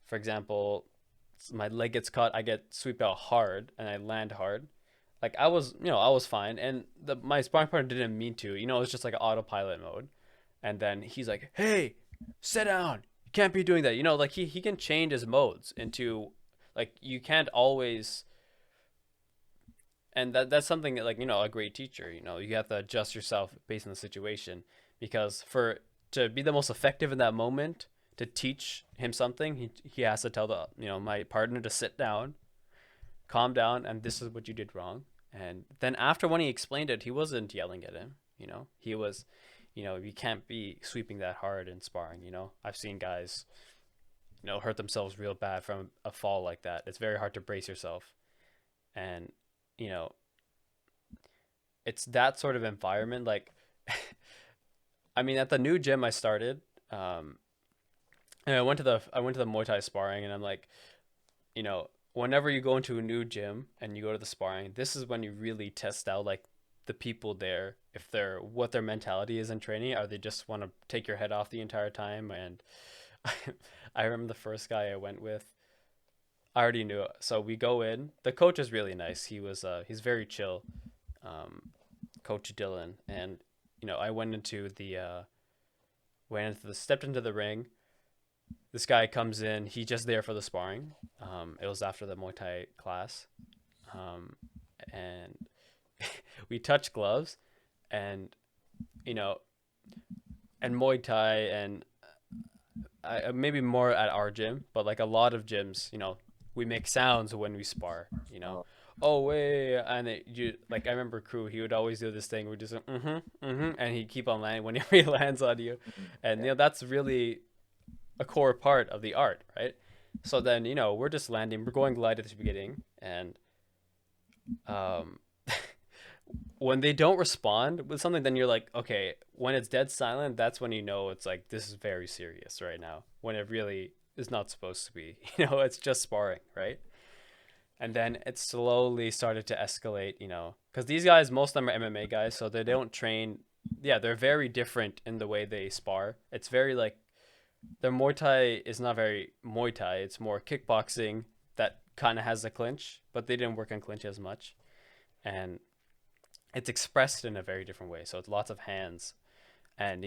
for example, my leg gets caught, I get sweep out hard and I land hard. Like I was, I was fine, and my sparring partner didn't mean to. It was just like autopilot mode. And then he's like, "Hey, sit down. You can't be doing that." Like he can change his modes into like you can't always, and that's something that, like, a great teacher, you have to adjust yourself based on the situation, because for to be the most effective in that moment, to teach him something, he has to tell the my partner to sit down, calm down, and this is what you did wrong. And then after, when he explained it, he wasn't yelling at him. He was, you can't be sweeping that hard in sparring. I've seen guys hurt themselves real bad from a fall like that. It's very hard to brace yourself. And you know it's that sort of environment, like, I mean, at the new gym I started, and I went to the Muay Thai sparring, and I'm like, whenever you go into a new gym and you go to the sparring, this is when you really test out, like, the people there, if they're what their mentality is in training. Are they just want to take your head off the entire time? And I remember the first guy I went with, I already knew it. So we go in. The coach is really nice. He's very chill, Coach Dylan. And I stepped into the ring. This guy comes in. He's just there for the sparring. It was after the Muay Thai class, and we touched gloves, and you know, and Muay Thai, and maybe more at our gym, but like a lot of gyms, we make sounds when we spar. Oh, Oh wait, and like, I remember Crew, he would always do this thing. We're just like, and he'd keep on landing whenever he lands on you, and yeah. that's really a core part of the art, right? So then, we're just landing, we're going glide at the beginning, and um, when they don't respond with something, then you're like, okay, when it's dead silent, that's when it's like, this is very serious right now. When it really is not supposed to be, it's just sparring, right? And then it slowly started to escalate, because these guys, most of them are MMA guys, so they don't train. Yeah, they're very different in the way they spar. It's very like, their Muay Thai is not very Muay Thai. It's more kickboxing that kind of has a clinch, but they didn't work on clinch as much, and it's expressed in a very different way. So it's lots of hands, and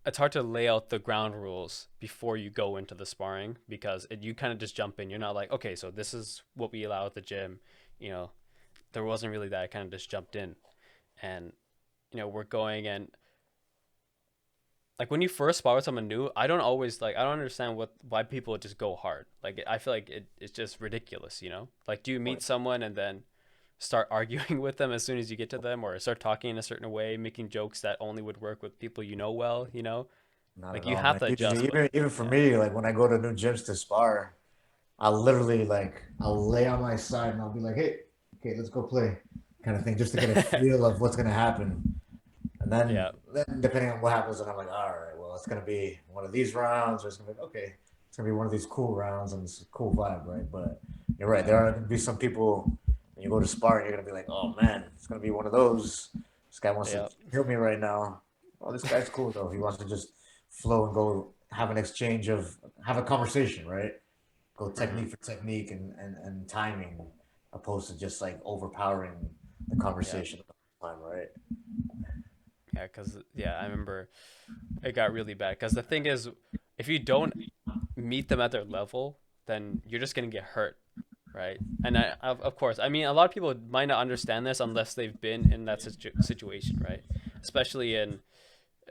it's hard to lay out the ground rules before you go into the sparring, because you kind of just jump in. You're not like, okay, so this is what we allow at the gym. You know, there wasn't really that. I kind of just jumped in, and we're going, and like, when you first spar with someone new, I don't understand why people just go hard. Like, I feel like it's just ridiculous. Like, do you meet Point. someone and then start arguing with them as soon as you get to them, or start talking in a certain way, making jokes that only would work with people well? Not Like, at you all, have man. to Usually, adjust. But even for yeah, me, like when I go to new gyms to spar, I'll literally like I'll lay on my side and I'll be like, "Hey, okay, let's go play," kind of thing, just to get a feel of what's gonna happen. And then yeah, then depending on what happens, then I'm like, "All right, well, it's gonna be one of these rounds, or it's gonna be okay, it's gonna be one of these cool rounds and it's a cool vibe, right?" But you're right, there are gonna be some people when you go to spar, and you're gonna be like, "Oh man, it's gonna be one of those. This guy wants to yeah, kill me right now." Oh, this guy's cool though. He wants to just flow and go have an exchange of have a conversation, right? Go hmm, technique for technique and timing, opposed to just like overpowering the yeah, conversation at the time, right? yeah. Because, yeah, I remember it got really bad. Because the thing is, if you don't meet them at their level, then you're just gonna get hurt, right? And of course, I mean, a lot of people might not understand this unless they've been in that situation, right? Especially in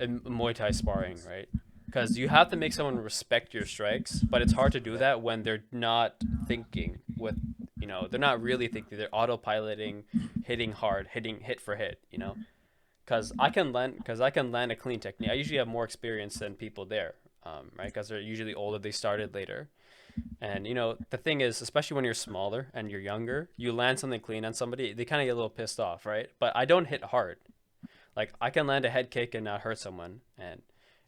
Muay Thai sparring, right? Because you have to make someone respect your strikes, but it's hard to do that when they're not thinking they're not really thinking. They're autopiloting, hitting hard, hitting hit for hit, because I can land a clean technique. I usually have more experience than people there, right? Because they're usually older. They started later. And the thing is, especially when you're smaller and you're younger, you land something clean on somebody, they kind of get a little pissed off, right? But I don't hit hard. Like, I can land a head kick and not hurt someone. And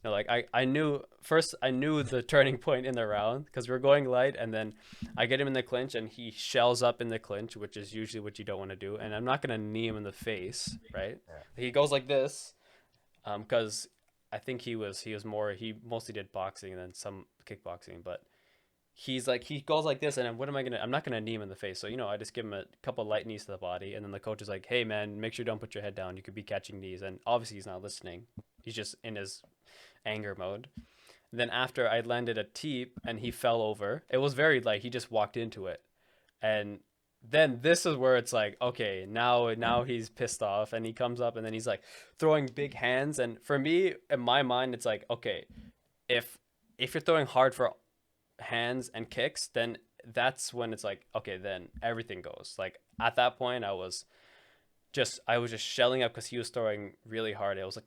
like, I knew the turning point in the round, because we're going light, and then I get him in the clinch and he shells up in the clinch, which is usually what you don't want to do. And I'm not gonna knee him in the face, right? Yeah. He goes like this, because I think he mostly did boxing and then some kickboxing, but he's like, he goes like this, and what am I gonna? I'm not gonna knee him in the face. So I just give him a couple light knees to the body, and then the coach is like, "Hey man, make sure you don't put your head down. You could be catching knees." And obviously he's not listening. He's just in his anger mode. Then after I landed a teep and he fell over, it was very like he just walked into it, and then this is where it's like, okay, now he's pissed off, and he comes up and then he's like throwing big hands, and for me in my mind it's like, okay, if you're throwing hard for hands and kicks, then that's when it's like, okay, then everything goes. Like at that point, I was just shelling up because he was throwing really hard. It was like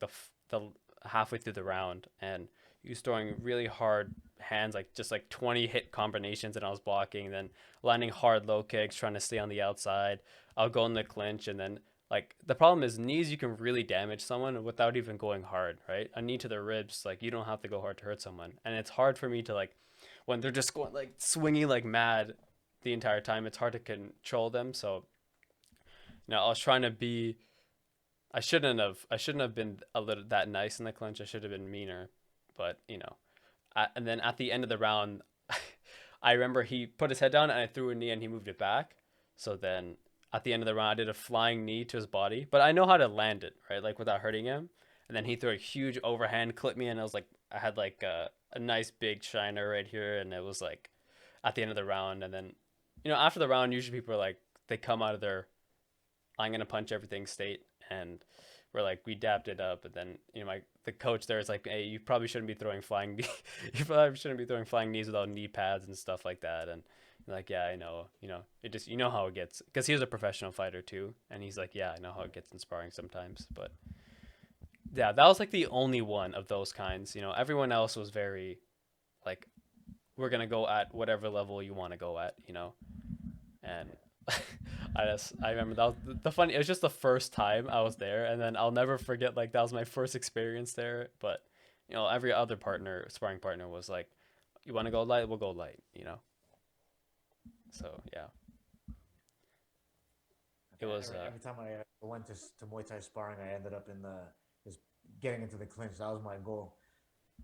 the halfway through the round, and he was throwing really hard hands, like just like 20 hit combinations, and I was blocking, and then landing hard low kicks, trying to stay on the outside. I'll go in the clinch, and then like the problem is knees, you can really damage someone without even going hard, right? A knee to the ribs, like you don't have to go hard to hurt someone, and it's hard for me to like when they're just going like swinging like mad the entire time. It's hard to control them. So I was trying to be. I shouldn't have been a little that nice in the clinch. I should have been meaner, but and then at the end of the round, I remember he put his head down and I threw a knee and he moved it back. So then at the end of the round, I did a flying knee to his body, but I know how to land it, right? Like without hurting him. And then he threw a huge overhand, clipped me, and I was like, I had like a nice big shiner right here, and it was like at the end of the round. And then, after the round, usually people are like, they come out of their I'm gonna punch everything state, and we're like, we dapped it up, and then the coach there is like, hey, you probably shouldn't be throwing flying you probably shouldn't be throwing flying knees without knee pads and stuff like that. And like, yeah, I know, it just, how it gets, because he was a professional fighter too, and he's like, yeah, I know how it gets in sparring sometimes. But yeah, that was like the only one of those kinds. Everyone else was very like, we're gonna go at whatever level you want to go at, and I remember that was the funny. It was just the first time I was there, and then I'll never forget. Like that was my first experience there. But every other sparring partner, was like, "You want to go light? We'll go light." So yeah, it was. Every time I went to Muay Thai sparring, I ended up in the just getting into the clinch. That was my goal.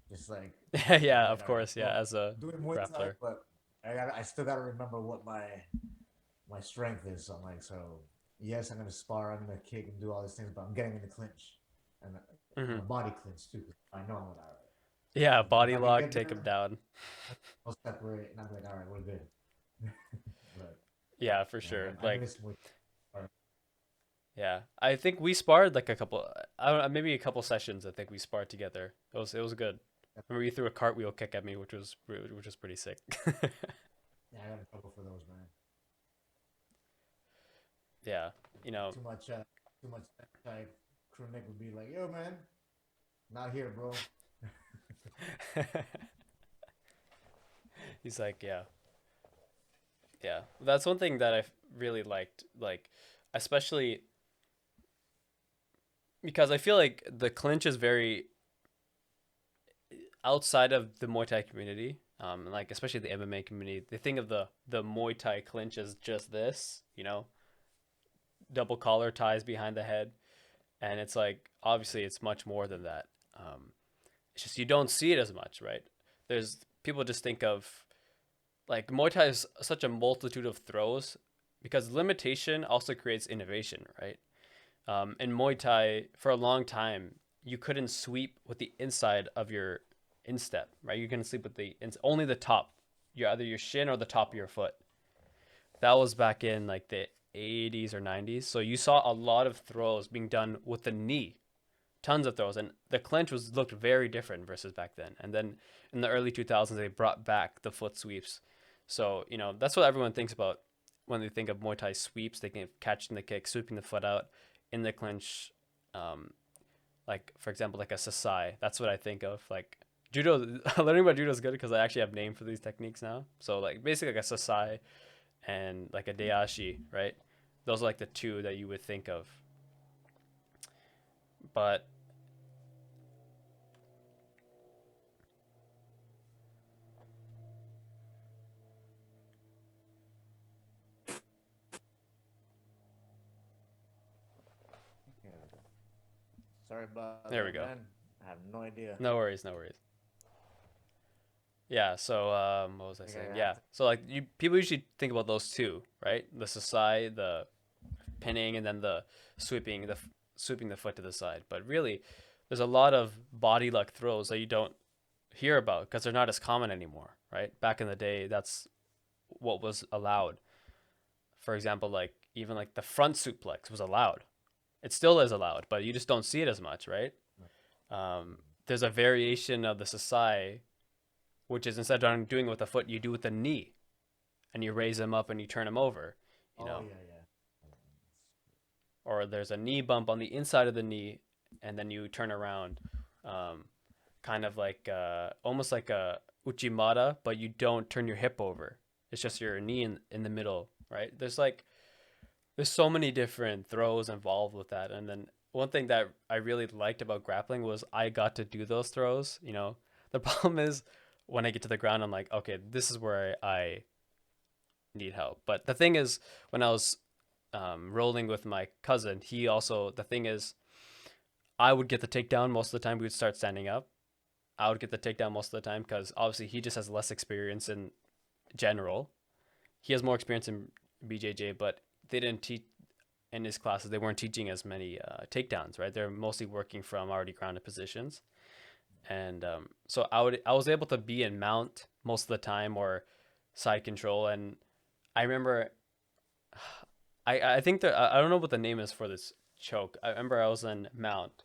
Just like, Yeah, all right, of course, yeah. well, As a doing Muay Thai, grappler. but I still got to remember what my strength is. So I'm like, so yes, I'm gonna spar, I'm gonna kick and do all these things, but I'm getting in the clinch and Hmm. a body clinch too. I know I'm all right. Yeah, If body I can lock, get take him there, down. I'll separate, and I'm like, all right, we're good. But Yeah, for yeah, sure. I Like, miss Muay Thai. yeah, I think we sparred like a couple. I don't know, maybe a couple sessions. I think we sparred together. It was good. Remember you threw a cartwheel kick at me, which was pretty sick. Yeah, I got in trouble for those, man. Yeah, you know. Too much Thai crew Nick would be like, yo, man, not here, bro. He's like, yeah, yeah. That's one thing that I really liked, like, especially because I feel like the clinch is very outside of the Muay Thai community. Like especially the MMA community, they think of the Muay Thai clinch as just this, double collar ties behind the head, and it's like obviously it's much more than that. It's just you don't see it as much, right? There's people just think of like Muay Thai is such a multitude of throws because limitation also creates innovation, right? In Muay Thai, for a long time, you couldn't sweep with the inside of your instep, right? You can sleep with only the top, either your shin or the top of your foot. That was back in like the 80s or 90s. So you saw a lot of throws being done with the knee, tons of throws, and the clinch looked very different versus back then. And then in the early 2000s, they brought back the foot sweeps. So that's what everyone thinks about when they think of Muay Thai sweeps. They can catching the kick, sweeping the foot out in the clinch. Like for example, like a sasai. That's what I think of. Like judo, learning about judo is good because I actually have name for these techniques now. So like basically like a sasai and like a dayashi, right? Those are like the two that you would think of. But Yeah. Sorry about there we that, go. man. I have no idea. No worries, no worries. Yeah, so what was I I think saying? I have Yeah. to. So like you people usually think about those two, right? The sasai, the pinning, and then the sweeping, sweeping the foot to the side. But really, there's a lot of body luck throws that you don't hear about because they're not as common anymore, right? Back in the day, that's what was allowed. For example, like even like the front suplex was allowed. It still is allowed, but you just don't see it as much, right? There's a variation of the sasai, which is instead of doing it with the foot, you do with the knee, and you raise them up and you turn them over, you Oh know. yeah, yeah. Or there's a knee bump on the inside of the knee, and then you turn around, um, kind of like almost like a uchimata, but you don't turn your hip over. It's just your knee in the middle, right? There's so many different throws involved with that, and then one thing that I really liked about grappling was I got to do those throws. You know, the problem is when I get to the ground, I'm like, okay, this is where I need help. But the thing is, when I was rolling with my cousin, he also the thing is, I would get the takedown most of the time. We would start standing up. I would get the takedown most of the time because obviously he just has less experience in general. He has more experience in BJJ, but they didn't teach in his classes. They weren't teaching as many takedowns, right? They're mostly working from already grounded positions, and so I was able to be in mount most of the time or side control. And I remember I think that I don't know what the name is for this choke. I remember I was in mount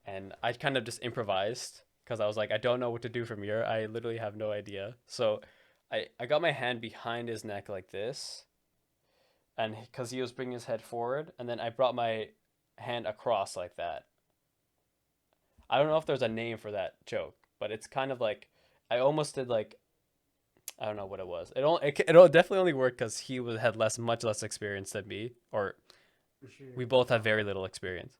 and I kind of just improvised because I was like, I don't know what to do from here. I literally have no idea. So I got my hand behind his neck like this, and because he was bringing his head forward, and then I brought my hand across like that. I don't know if there's a name for that choke, but it's kind of like I almost did like I don't know what it was. It definitely only worked because he was had much less experience than me, or For we sure. both No, had very little experience.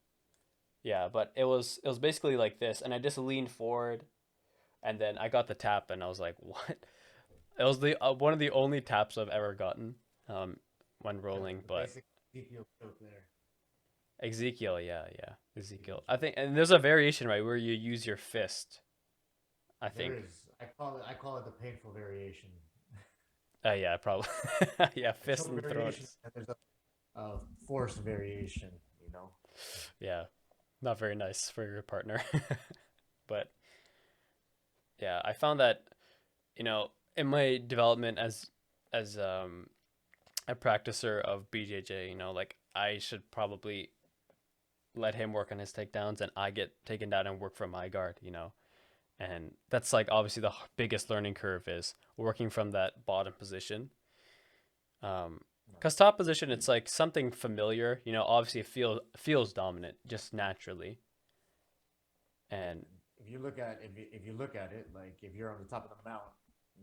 Yeah, but it was basically like this, and I just leaned forward, and then I got the tap, and I was like, "What?" It was the one of the only taps I've ever gotten, um, when rolling. the But basic DPO joke there. Ezekiel, yeah, yeah, DPO Ezekiel. I joke. think, and there's a variation, right, where you use your fist. I There think. is. I call it the painful variation. Yeah, probably. Yeah, A fist choke and variation, throats. and there's a force variation. You know. Yeah, not very nice for your partner. But yeah, I found that in my development as a practicer of BJJ, like I should probably let him work on his takedowns and I get taken down and work from my guard. And that's like obviously the biggest learning curve is working from that bottom position. Um, No. because top position, it's like something familiar. Obviously it feels dominant just naturally. Yeah. And If you look at it, like if you're on the top of the mountain,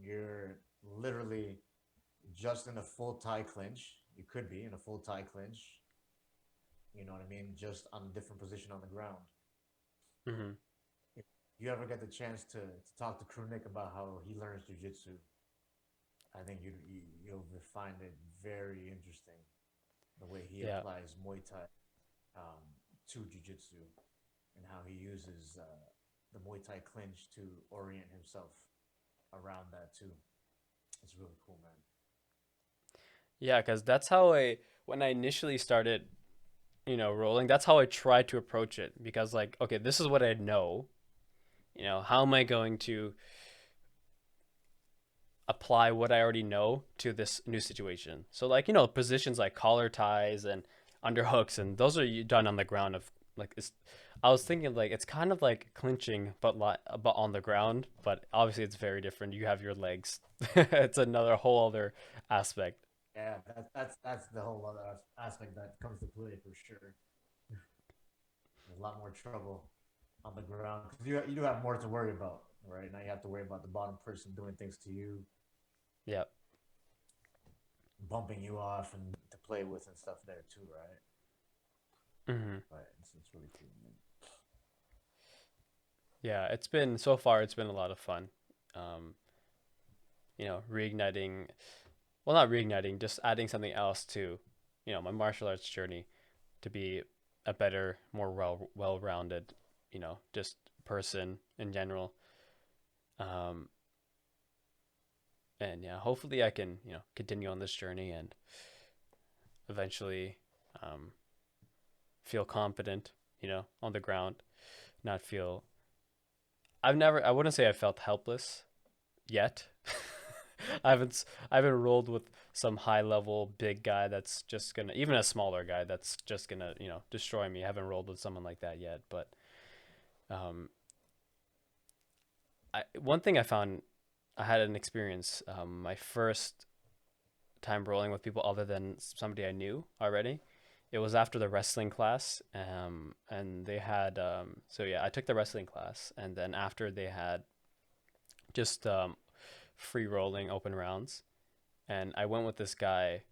you're literally just in a full tie clinch. You could be in a full tie clinch. You know what I mean? Just on a different position on the ground. mhm. If you ever get the chance to talk to Crew Nick about how he learns jujitsu, I think you'll find it very interesting the way he Yeah, applies Muay Thai um, to jujitsu and how he uses the Muay Thai clinch to orient himself around that too. It's really cool, man. yeah, because that's how I when I initially started rolling, that's how I tried to approach it because like, okay, this is what I know. How am I going to apply what I already know to this new situation? So like, positions like collar ties and underhooks and those are done on the ground of like it's I was thinking like it's kind of like clinching but on the ground, but obviously it's very different. You have your legs. It's another whole other aspect. Yeah, that's the whole other aspect that comes to play for sure. There's a lot more trouble on the ground because you do have more to worry about, right? Now you have to worry about the bottom person doing things to you, Yeah. bumping you off, and to play with and stuff there too, right? Hmm. But it's really cool, man. Yeah, it's been a lot of fun. Um, reigniting, well, not reigniting, just adding something else to, my martial arts journey to be a better, more well-rounded, just person in general. Um, And yeah, hopefully I can, continue on this journey and eventually um, feel confident, on the ground, not feel. I wouldn't say I felt helpless yet. I haven't rolled with some high level big guy that's just gonna, even a smaller guy that's just gonna, destroy me. I haven't rolled with someone like that yet, but um, one thing I found, I had an experience, my first time rolling with people other than somebody I knew already. It was after the wrestling class, and they had, so yeah, I took the wrestling class, and then after they had just free rolling open rounds, and I went with this guy,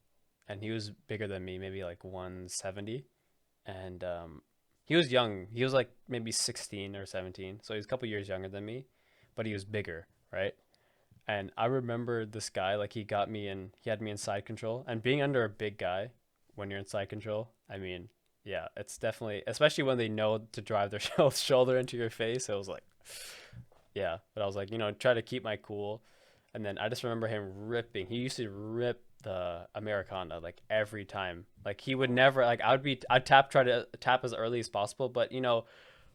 and he was bigger than me, maybe like 170, and he was young. He was like maybe 16 or 17, so he was a couple years younger than me, but he was bigger, right? And I remember this guy, like he had me in side control, and being under a big guy when you're in side control, I mean, yeah, it's definitely, especially when they know to drive their shoulder into your face. It was like, yeah, but I was like, try to keep my cool. And then I just remember him ripping. He used to rip the Americana like every time. Like he would never, like I'd try to tap as early as possible, but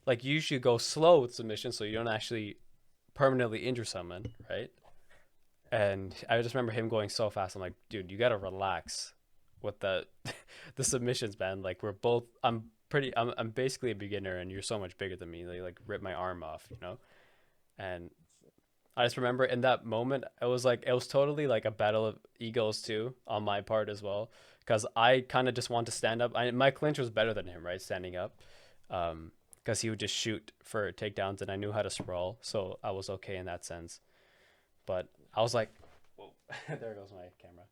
like you should go slow with submission so you don't actually permanently injure someone, right? And I just remember him going so fast. I'm like, dude, you gotta relax with the the submissions, man. Like we're both. I'm basically a beginner, and you're so much bigger than me. They like rip my arm off. And I just remember in that moment, it was totally like a battle of egos too on my part as well, because I kind of just want to stand up. My clinch was better than him, right, standing up, because he would just shoot for takedowns, and I knew how to sprawl, so I was okay in that sense. But I was like, whoa, there goes my camera.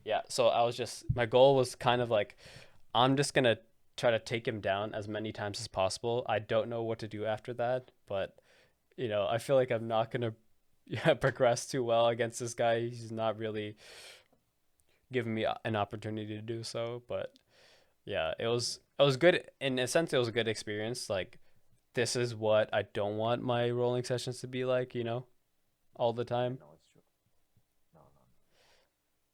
Yeah, so I was just, my goal was kind of like, I'm just gonna try to take him down as many times as possible. I don't know what to do after that, but I feel like I'm not gonna yeah, progress too well against this guy. He's not really giving me an opportunity to do so. But yeah, it was good in a sense. It was a good experience. Like this is what I don't want my rolling sessions to be like. All the Yeah, time. no, it's true. No, no, no.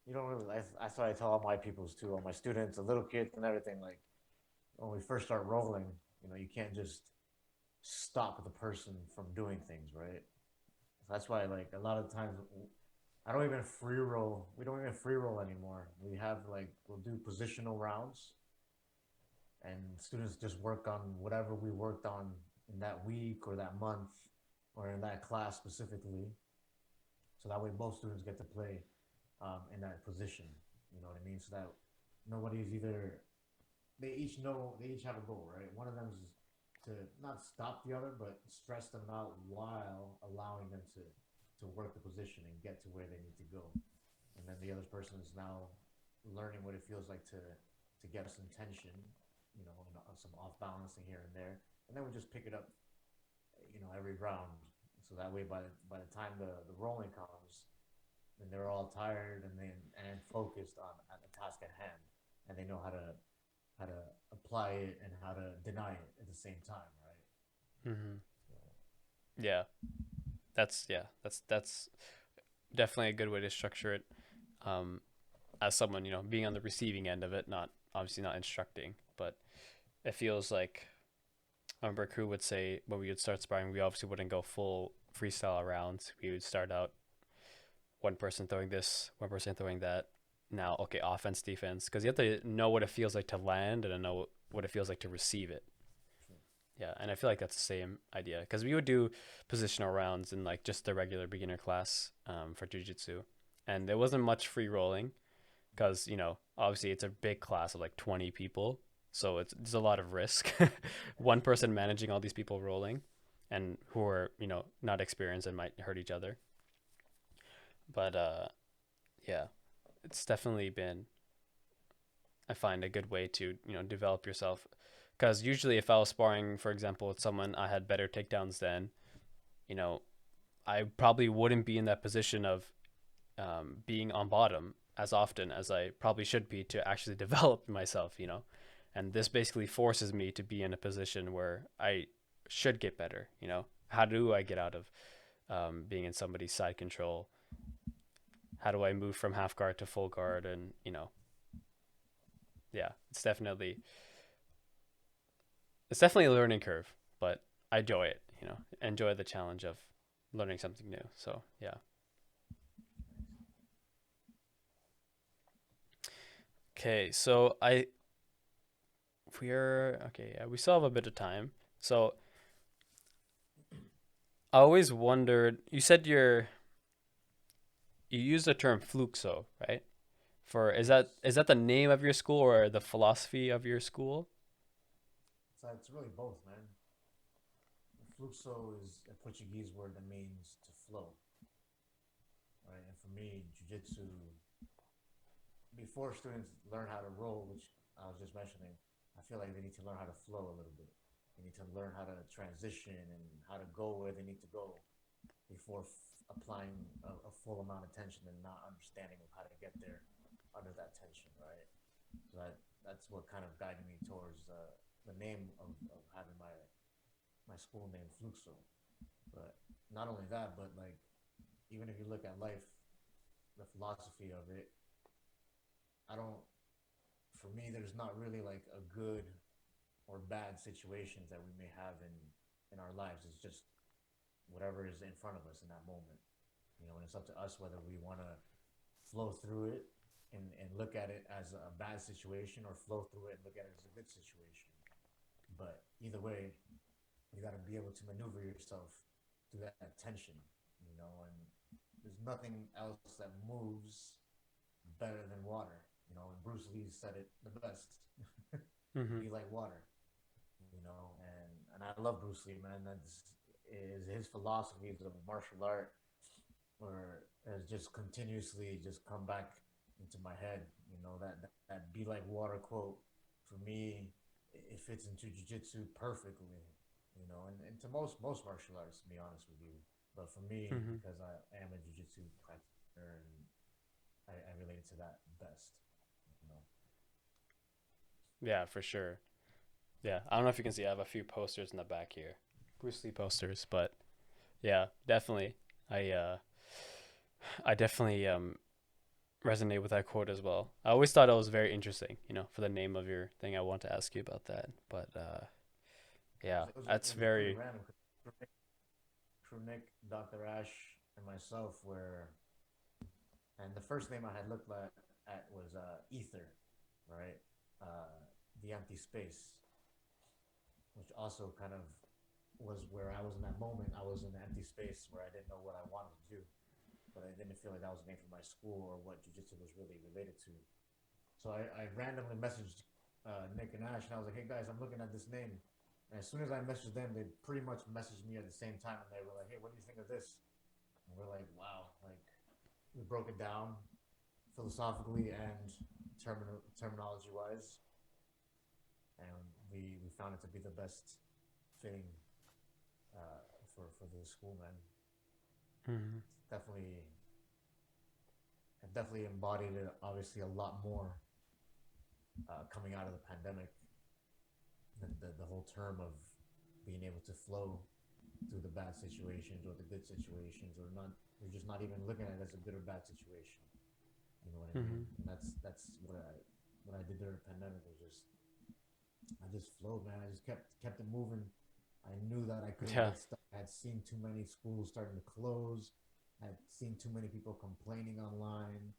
You don't really. That's what I tell all my peoples too, all my students, the little kids, and everything. Like when we first start rolling, you can't just stop the person from doing things, right? So that's why, like, a lot of times, I don't even free roll. We don't even free roll anymore. We have like we'll do positional rounds, and students just work on whatever we worked on in that week or that month or in that class specifically. So that way, both students get to play in that position. You know what I mean? So that nobody's either they each have a goal, right? One of them is to not stop the other, but stress them out while allowing them to work the position and get to where they need to go. And then the other person is now learning what it feels like to get some tension, some off balancing here and there, and then we just pick it up, every round. So that way, by the time the rolling comes, then they're all tired and focused on the task at hand, and they know how to apply it and how to deny it at the same time, right? Hmm. So, Yeah, that's definitely a good way to structure it. Um, as someone being on the receiving end of it, not obviously not instructing, but it feels like I remember crew would say when we would start sparring, we obviously wouldn't go full freestyle rounds. We would start out one person throwing this, one person throwing that. Now, okay, offense, defense, because you have to know what it feels like to land and know what it feels like to receive it. true. Yeah, and I feel like that's the same idea because we would do positional rounds in like just the regular beginner class for jujitsu, and there wasn't much free rolling because obviously it's a big class of like 20 people, so it's a lot of risk. One person managing all these people rolling, and who are not experienced and might hurt each other. But yeah, it's definitely been, I find, a good way to develop yourself. Because usually, if I was sparring, for example, with someone I had better takedowns than, you know, I probably wouldn't be in that position of being on bottom as often as I probably should be to actually develop myself. And this basically forces me to be in a position where I should get better. How do I get out of being in somebody's side control? how do I move from half guard to full guard, and yeah, it's definitely a learning curve, but I enjoy it. Enjoy the challenge of learning something new. So yeah. Okay, so we're okay. Yeah, we still have a bit of time. So I always wondered. You said you use the term fluxo, right? For is that Yes. is that the name of your school or the philosophy of your school? So it's really both, man. Fluxo is a Portuguese word that means to flow, right? And for me, jiu-jitsu, before students learn how to roll, which I was just mentioning, I feel like they need to learn how to flow a little bit. They need to learn how to transition and how to go where they need to go before applying a full amount of tension and not understanding of how to get there under that tension, right? So that's what kind of guided me towards the name of having my school name Fluxo. But not only that, but like even if you look at life, the philosophy of it, I don't. For me, there's not really like a good or bad situations that we may have in our lives. It's just whatever is in front of us in that moment, and it's up to us whether we want to flow through it and look at it as a bad situation or flow through it and look at it as a good situation. But either way, you got to be able to maneuver yourself through that tension, and there's nothing else that moves better than water, and Bruce Lee said it the best. Mm-hmm. Be like water, and I love Bruce Lee, man. That's is his philosophies of martial art, or has just continuously just come back into my head. That "be like water" quote for me, it fits into jiu-jitsu perfectly. And to most martial arts, to be honest with you. But for me, Mm-hmm. because I am a jiu-jitsu practitioner, and I relate to that best. You know. Yeah, for sure. Yeah, I don't know if you can see. I have a few posters in the back here, Bruce Lee posters. But yeah, definitely. I uh, I definitely resonate with that quote as well. I always thought it was very interesting. For the name of your thing, I want to ask you about that. But yeah, It that's was pretty very. random. Crew Nick, Dr. Ash, and myself were, and the first name I had looked at was Ether, right? Uh, the empty space, which also kind of was where I was in that moment. I was in an empty space where I didn't know what I wanted to do, but I didn't feel like that was a name for my school or what jujitsu was really related to. So I randomly messaged Nick and Ash, and I was like, "Hey guys, I'm looking at this name." And as soon as I messaged them, they pretty much messaged me at the same time, and they were like, "Hey, what do you think of this?" And we're like, "Wow!" Like we broke it down philosophically and terminology wise, and we found it to be the best fitting for the school, man. Mm-hmm. Definitely, I definitely embodied it. Obviously, a lot more coming out of the pandemic. The whole term of being able to flow through the bad situations or the good situations, or not. You're just not even looking at it as a good or bad situation. You know what I mean? Mm-hmm. And that's what I did during the pandemic was just I just flowed, man. I just kept it moving. I knew that I couldn't Yeah. get stuck. I had seen too many schools starting to close. I had seen too many people complaining online.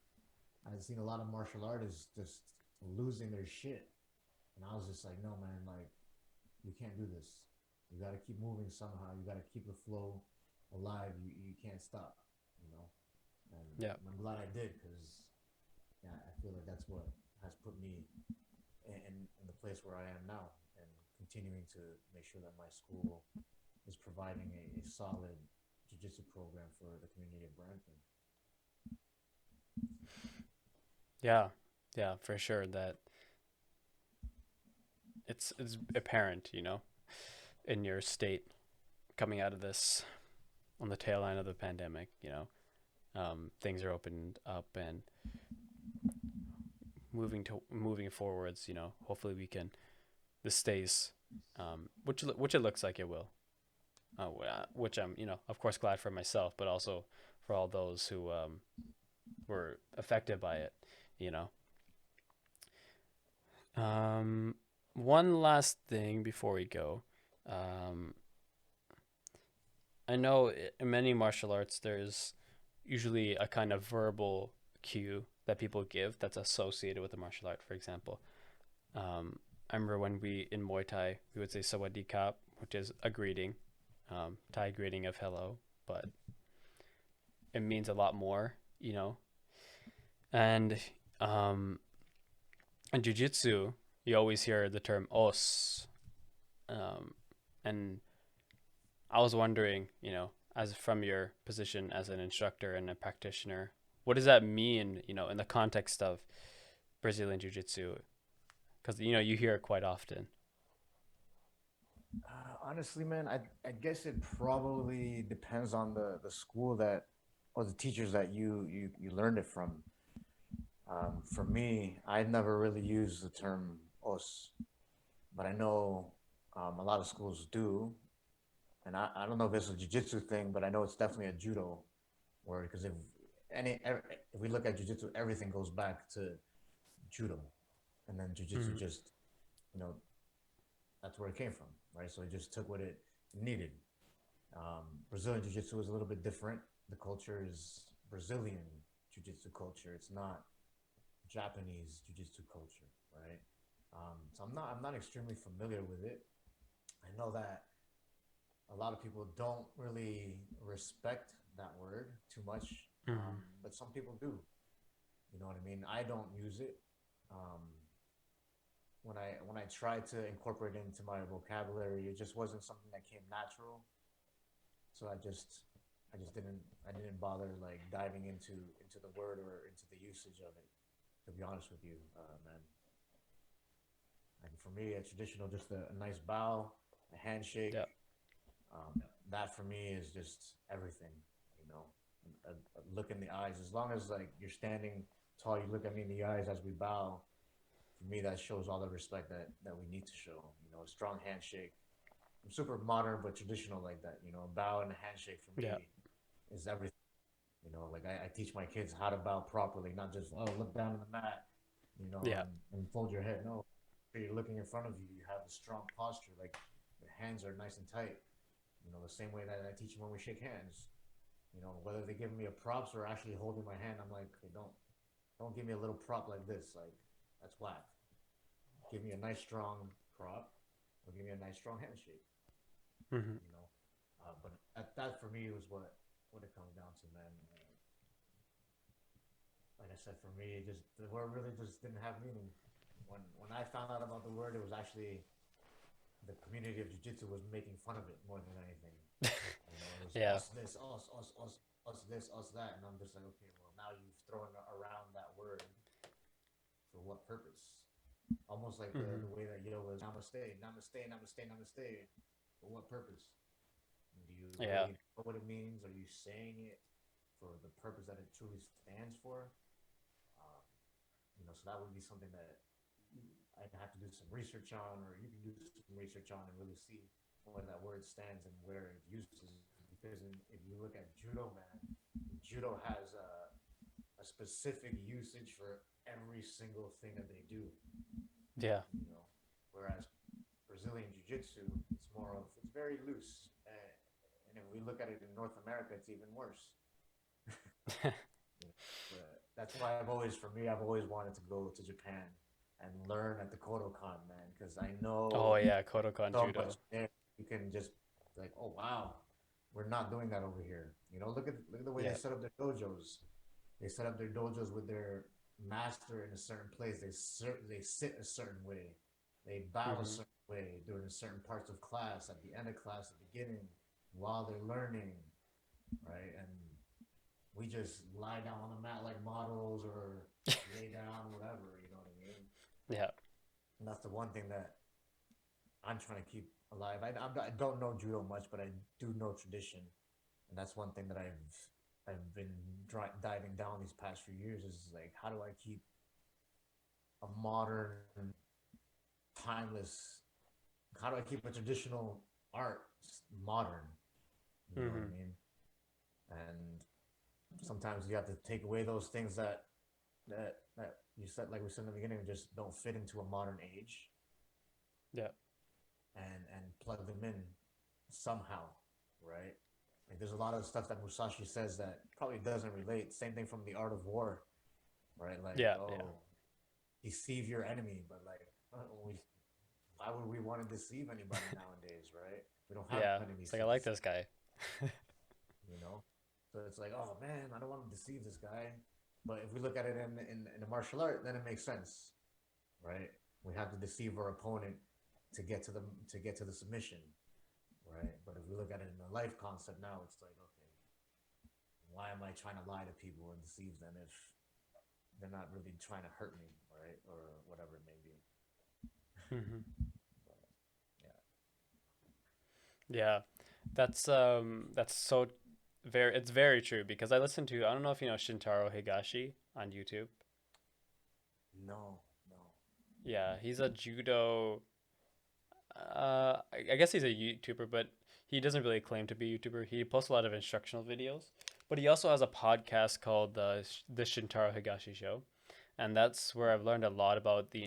I had seen a lot of martial artists just losing their shit. And I was just like, no, man, like, you can't do this. You got to keep moving somehow. You got to keep the flow alive. You can't stop, you know? And Yeah. I'm glad I did because yeah, I feel like that's what has put me in the place where I am now, and continuing to make sure that my school is providing a solid jiu-jitsu program for the community of Brampton. Yeah. Yeah, for sure that it's apparent, in your state coming out of this on the tail end of the pandemic, things are opened up and moving forwards, hopefully we can this stays which it looks like it will. Which I'm, of course glad for myself, but also for all those who were affected by it, you know. Um, One last thing before we go. Um, I know in many martial arts there's usually a kind of verbal cue that people give that's associated with the martial art. For example, I remember when we in Muay Thai we would say "sawadee kap," which is a greeting, Thai greeting of hello, but it means a lot more, you know. And um, in jujitsu, you always hear the term "os," um, and I was wondering, you know, as from your position as an instructor and a practitioner, what does that mean, you know, in the context of Brazilian Jiu-Jitsu? Because, you know, you hear it quite often. Honestly, man, I guess it probably depends on the school that or the teachers that you learned it from. For me, I never really used the term os, but I know a lot of schools do, and I don't know if it's a jiu-jitsu thing, but I know it's definitely a judo word because if we look at jiu-jitsu, everything goes back to judo, and then jiu-jitsu Mm-hmm. just you know that's where it came from, right? So it just took what it needed. Brazilian Jiu Jitsu is a little bit different. The culture is Brazilian Jiu Jitsu culture. It's not Japanese Jiu Jitsu culture, right? So I'm not extremely familiar with it. I know that a lot of people don't really respect that word too much, Mm-hmm. but some people do. You know what I mean? I don't use it. Um, when I tried to incorporate it into my vocabulary, it just wasn't something that came natural. So I didn't bother like diving into the word or into the usage of it. To be honest with you, man. Like for me, a traditional, just a nice bow, a handshake. Yeah. That for me is just everything. You know, a look in the eyes. As long as like you're standing tall, you look at me in the eyes as we bow. For me, that shows all the respect that we need to show. You know, a strong handshake. I'm super modern but traditional like that. You know, a bow and a handshake for Yeah. me is everything. You know, like I teach my kids how to bow properly, not just look down on the mat, Yeah. and fold your head. No, you're looking in front of you. You have a strong posture. Like your hands are nice and tight. You know, the same way that I teach them when we shake hands. You know, whether they give me a props or actually holding my hand, I'm like, hey, don't give me a little prop like this. Like that's whack. Give me a nice strong prop, or give me a nice strong handshake. Mm-hmm. You know, but that for me was what it comes down to, man. Like I said, for me, just the word really just didn't have meaning. When I found out about the word, it was actually the community of jiu-jitsu was making fun of it more than anything. You know, it was Yeah. us this, us this, us that, and I'm just like, okay, well now you've thrown around that word for what purpose? Almost like Mm-hmm. the way that Yo was namaste, namaste, namaste, namaste. For what purpose? Do you Yeah. really know what it means? Are you saying it for the purpose that it truly stands for? Um, so that would be something that I'd have to do some research on, or you can do some research on and really see where that word stands and where it uses. Because if you look at judo, man, judo has a specific usage for every single thing that they do. Yeah. Whereas Brazilian jiu-jitsu, it's very loose, and if we look at it in North America, it's even worse. But that's why I've always wanted to go to Japan and learn at the Kodokan, man, because I Oh know yeah, Kodokan so much Judo. there. You can just like, oh wow, we're not doing that over here. Look at the way they Yeah. set up their dojos. They set up their dojos with their master in a certain place. They sit a certain way. They bow a Mm-hmm. certain way during certain parts of class, at the end of class, at the beginning, while they're learning, right? And we just lie down on the mat like models or lay down, whatever. You know what I mean? Yeah. And that's the one thing that I'm trying to keep alive. I don't know judo much, but I do know tradition, and that's one thing that I've been diving down these past few years is like, how do I keep a modern, timeless? How do I keep a traditional art modern? You know what Mm-hmm. I mean? And Sometimes you have to take away those things that you said, like we said in the beginning, just don't fit into a modern age, Yeah. and plug them in somehow, right? Like there's a lot of stuff that Musashi says that probably doesn't relate. Same thing from the Art of War, right? Like, Yeah. Yeah. oh, deceive your enemy, but like, why would we want to deceive anybody nowadays, right? We don't have Yeah. enemies It's like to I like deceive, this guy. you know. So it's like, oh man, I don't want to deceive this guy. But if we look at it in a martial art, then it makes sense, right? We have to deceive our opponent to get to the submission, right? But if we look at it in a life concept now, it's like, okay, why am I trying to lie to people and deceive them if they're not really trying to hurt me, right? Or whatever it may be. Hmm. But yeah, Yeah. That's so very it's very true because I listen to I don't know if you know Shintaro Higashi on YouTube. no, no. Yeah, he's a judo I guess he's a YouTuber, but he doesn't really claim to be a YouTuber. He posts a lot of instructional videos, but he also has a podcast called the Shintaro Higashi Show, and that's where I've learned a lot about the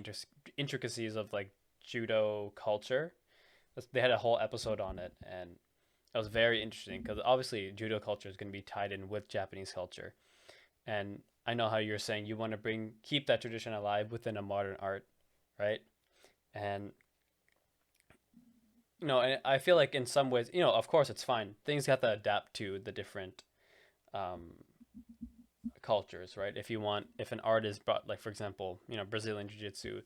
intricacies of like judo culture. They had a whole episode on it, and it was very interesting because obviously judo culture is going to be tied in with Japanese culture, and I know how you're saying you want to keep that tradition alive within a modern art, right? And and I feel like in some ways, of course it's fine. Things have to adapt to the different um, cultures, right? If an art is brought, like for example, Brazilian jiu-jitsu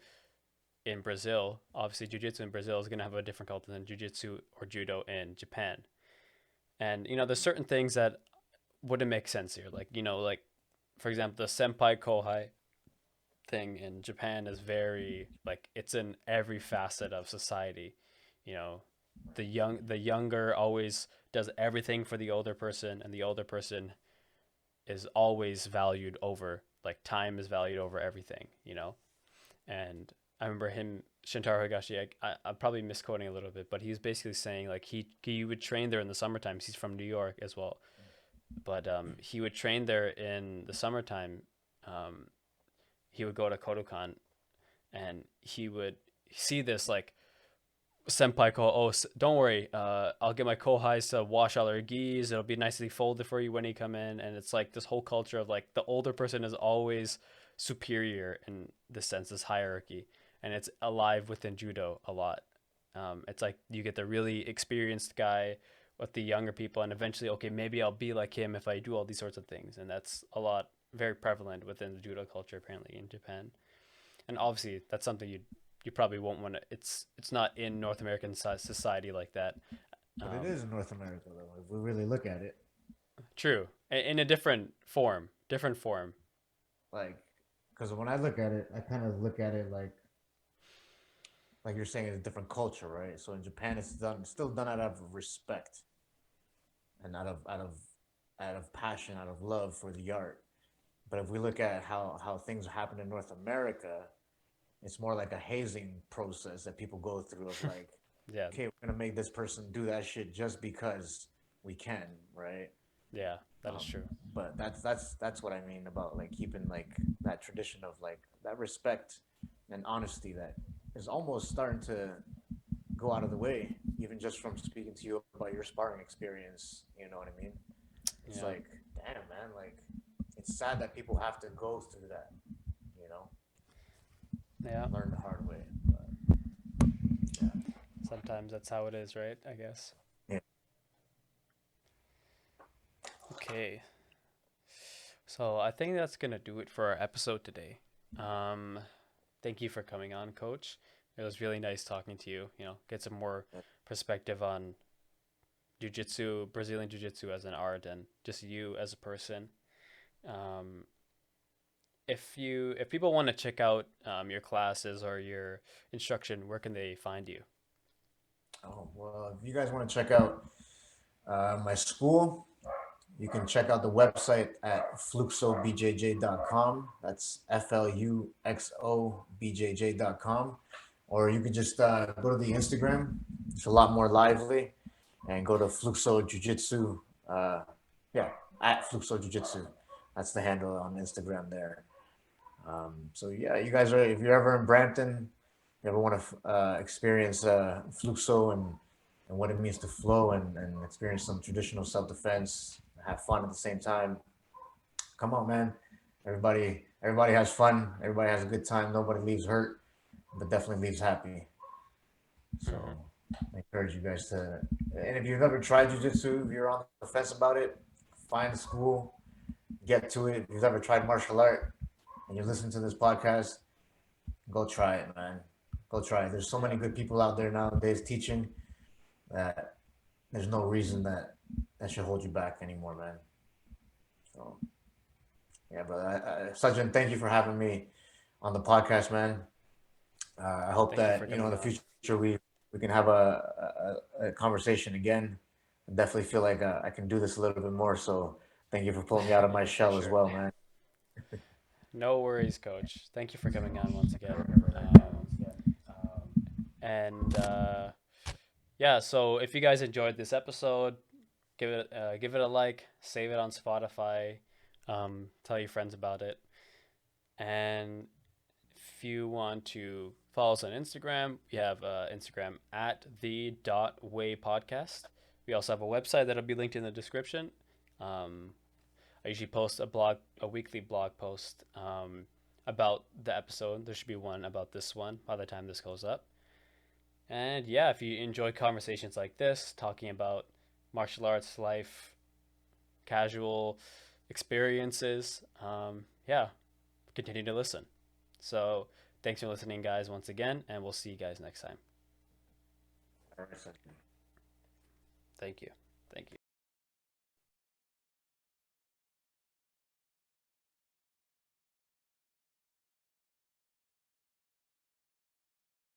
in Brazil, obviously jiu-jitsu in Brazil is going to have a different culture than jiu-jitsu or judo in Japan. And there's certain things that wouldn't make sense here. Like for example, the senpai kohai thing in Japan is very like it's in every facet of society. You know, the younger always does everything for the older person, and the older person is always valued over like time is valued over everything. And I remember him Shintaro Higashi. I'm probably misquoting a little bit, but he's basically saying like he would train there in the summertime. He's from New York as well, but he would train there in the summertime. Um, he would go to Kodokan and he would see this like senpai call, oh, don't worry, I'll get my kohais to wash all their gis. It'll be nicely folded for you when you come in. And it's like this whole culture of like the older person is always superior in this sense, this hierarchy. And it's alive within judo a lot. It's like you get the really experienced guy with the younger people, and eventually, okay, maybe I'll be like him if I do all these sorts of things. And that's a lot very prevalent within the judo culture apparently in Japan. And obviously that's something you probably won't want to. It's not in North American society like that. But it Um, is in North America though. If we really look at it, True, in a different form. like, because when I look at it, I kind of look at it like you're saying, it's a different culture, right? So in Japan, it's still done out of respect and out of passion, out of love for the art. But if we look at how things happen in North America, it's more like a hazing process that people go through of like, Yeah, okay, we're gonna make this person do that shit just because we can, right? yeah, that is Um, true. but that's what I mean about like keeping like that tradition of like that respect and honesty that is almost starting to go out of the way, even just from speaking to you about your sparring experience. You know what I mean? It's Yeah, like, damn, man, like it's sad that people have to go through that, you know, yeah. learn the hard way. But yeah, Sometimes that's how it is, right? I guess. yeah. Okay, so I think that's gonna do it for our episode today. Um, Thank you for coming on, Coach. It was really nice talking to you. Get some more perspective on jiu-jitsu, Brazilian jiu-jitsu as an art, and just you as a person. Um, if people want to check out your classes or your instruction, where can they find you? Oh well, if you guys want to check out my school, you can check out the website at fluxobjj.com. That's FLUXOBJJ.com. Or you can just go to the Instagram. It's a lot more lively. And go to Fluxo Jiu Jitsu. Uh, yeah, at Fluxo Jiu-Jitsu. That's the handle on Instagram there. So yeah, you guys are, if you're ever in Brampton, you ever want to experience Fluxo and what it means to flow and experience some traditional self-defense, have fun at the same time, come on, man. Everybody has fun. Everybody has a good time. Nobody leaves hurt, but definitely leaves happy. So Hmm. I encourage you guys to. And if you've never tried jujitsu, if you're on the fence about it, find a school, get to it. If you've ever tried martial art and you listen to this podcast, go try it, man. Go try it. There's so many Yeah, good people out there nowadays teaching that there's no reason that should hold you back anymore, man. So yeah, but Sajjan, thank you for having me on the podcast, man. I hope thank you for that in coming the on. future we can have a conversation again. I definitely feel like I can do this a little bit more. So thank you for pulling me out of my For shell as sure. well, man. No worries, coach. Thank you for coming on once again. And yeah, so if you guys enjoyed this episode, give it a like, save it on Spotify, tell your friends about it, and if you want to follow us on Instagram, we have Instagram at the dot way podcast. We also have a website that'll be linked in the description. Um, I usually post a weekly blog post about the episode. There should be one about this one by the time this goes up. And yeah, if you enjoy conversations like this, talking about martial arts, life, casual experiences, yeah, continue to listen. So thanks for listening, guys, once again, and we'll see you guys next time. All right, so Thank you. Thank you.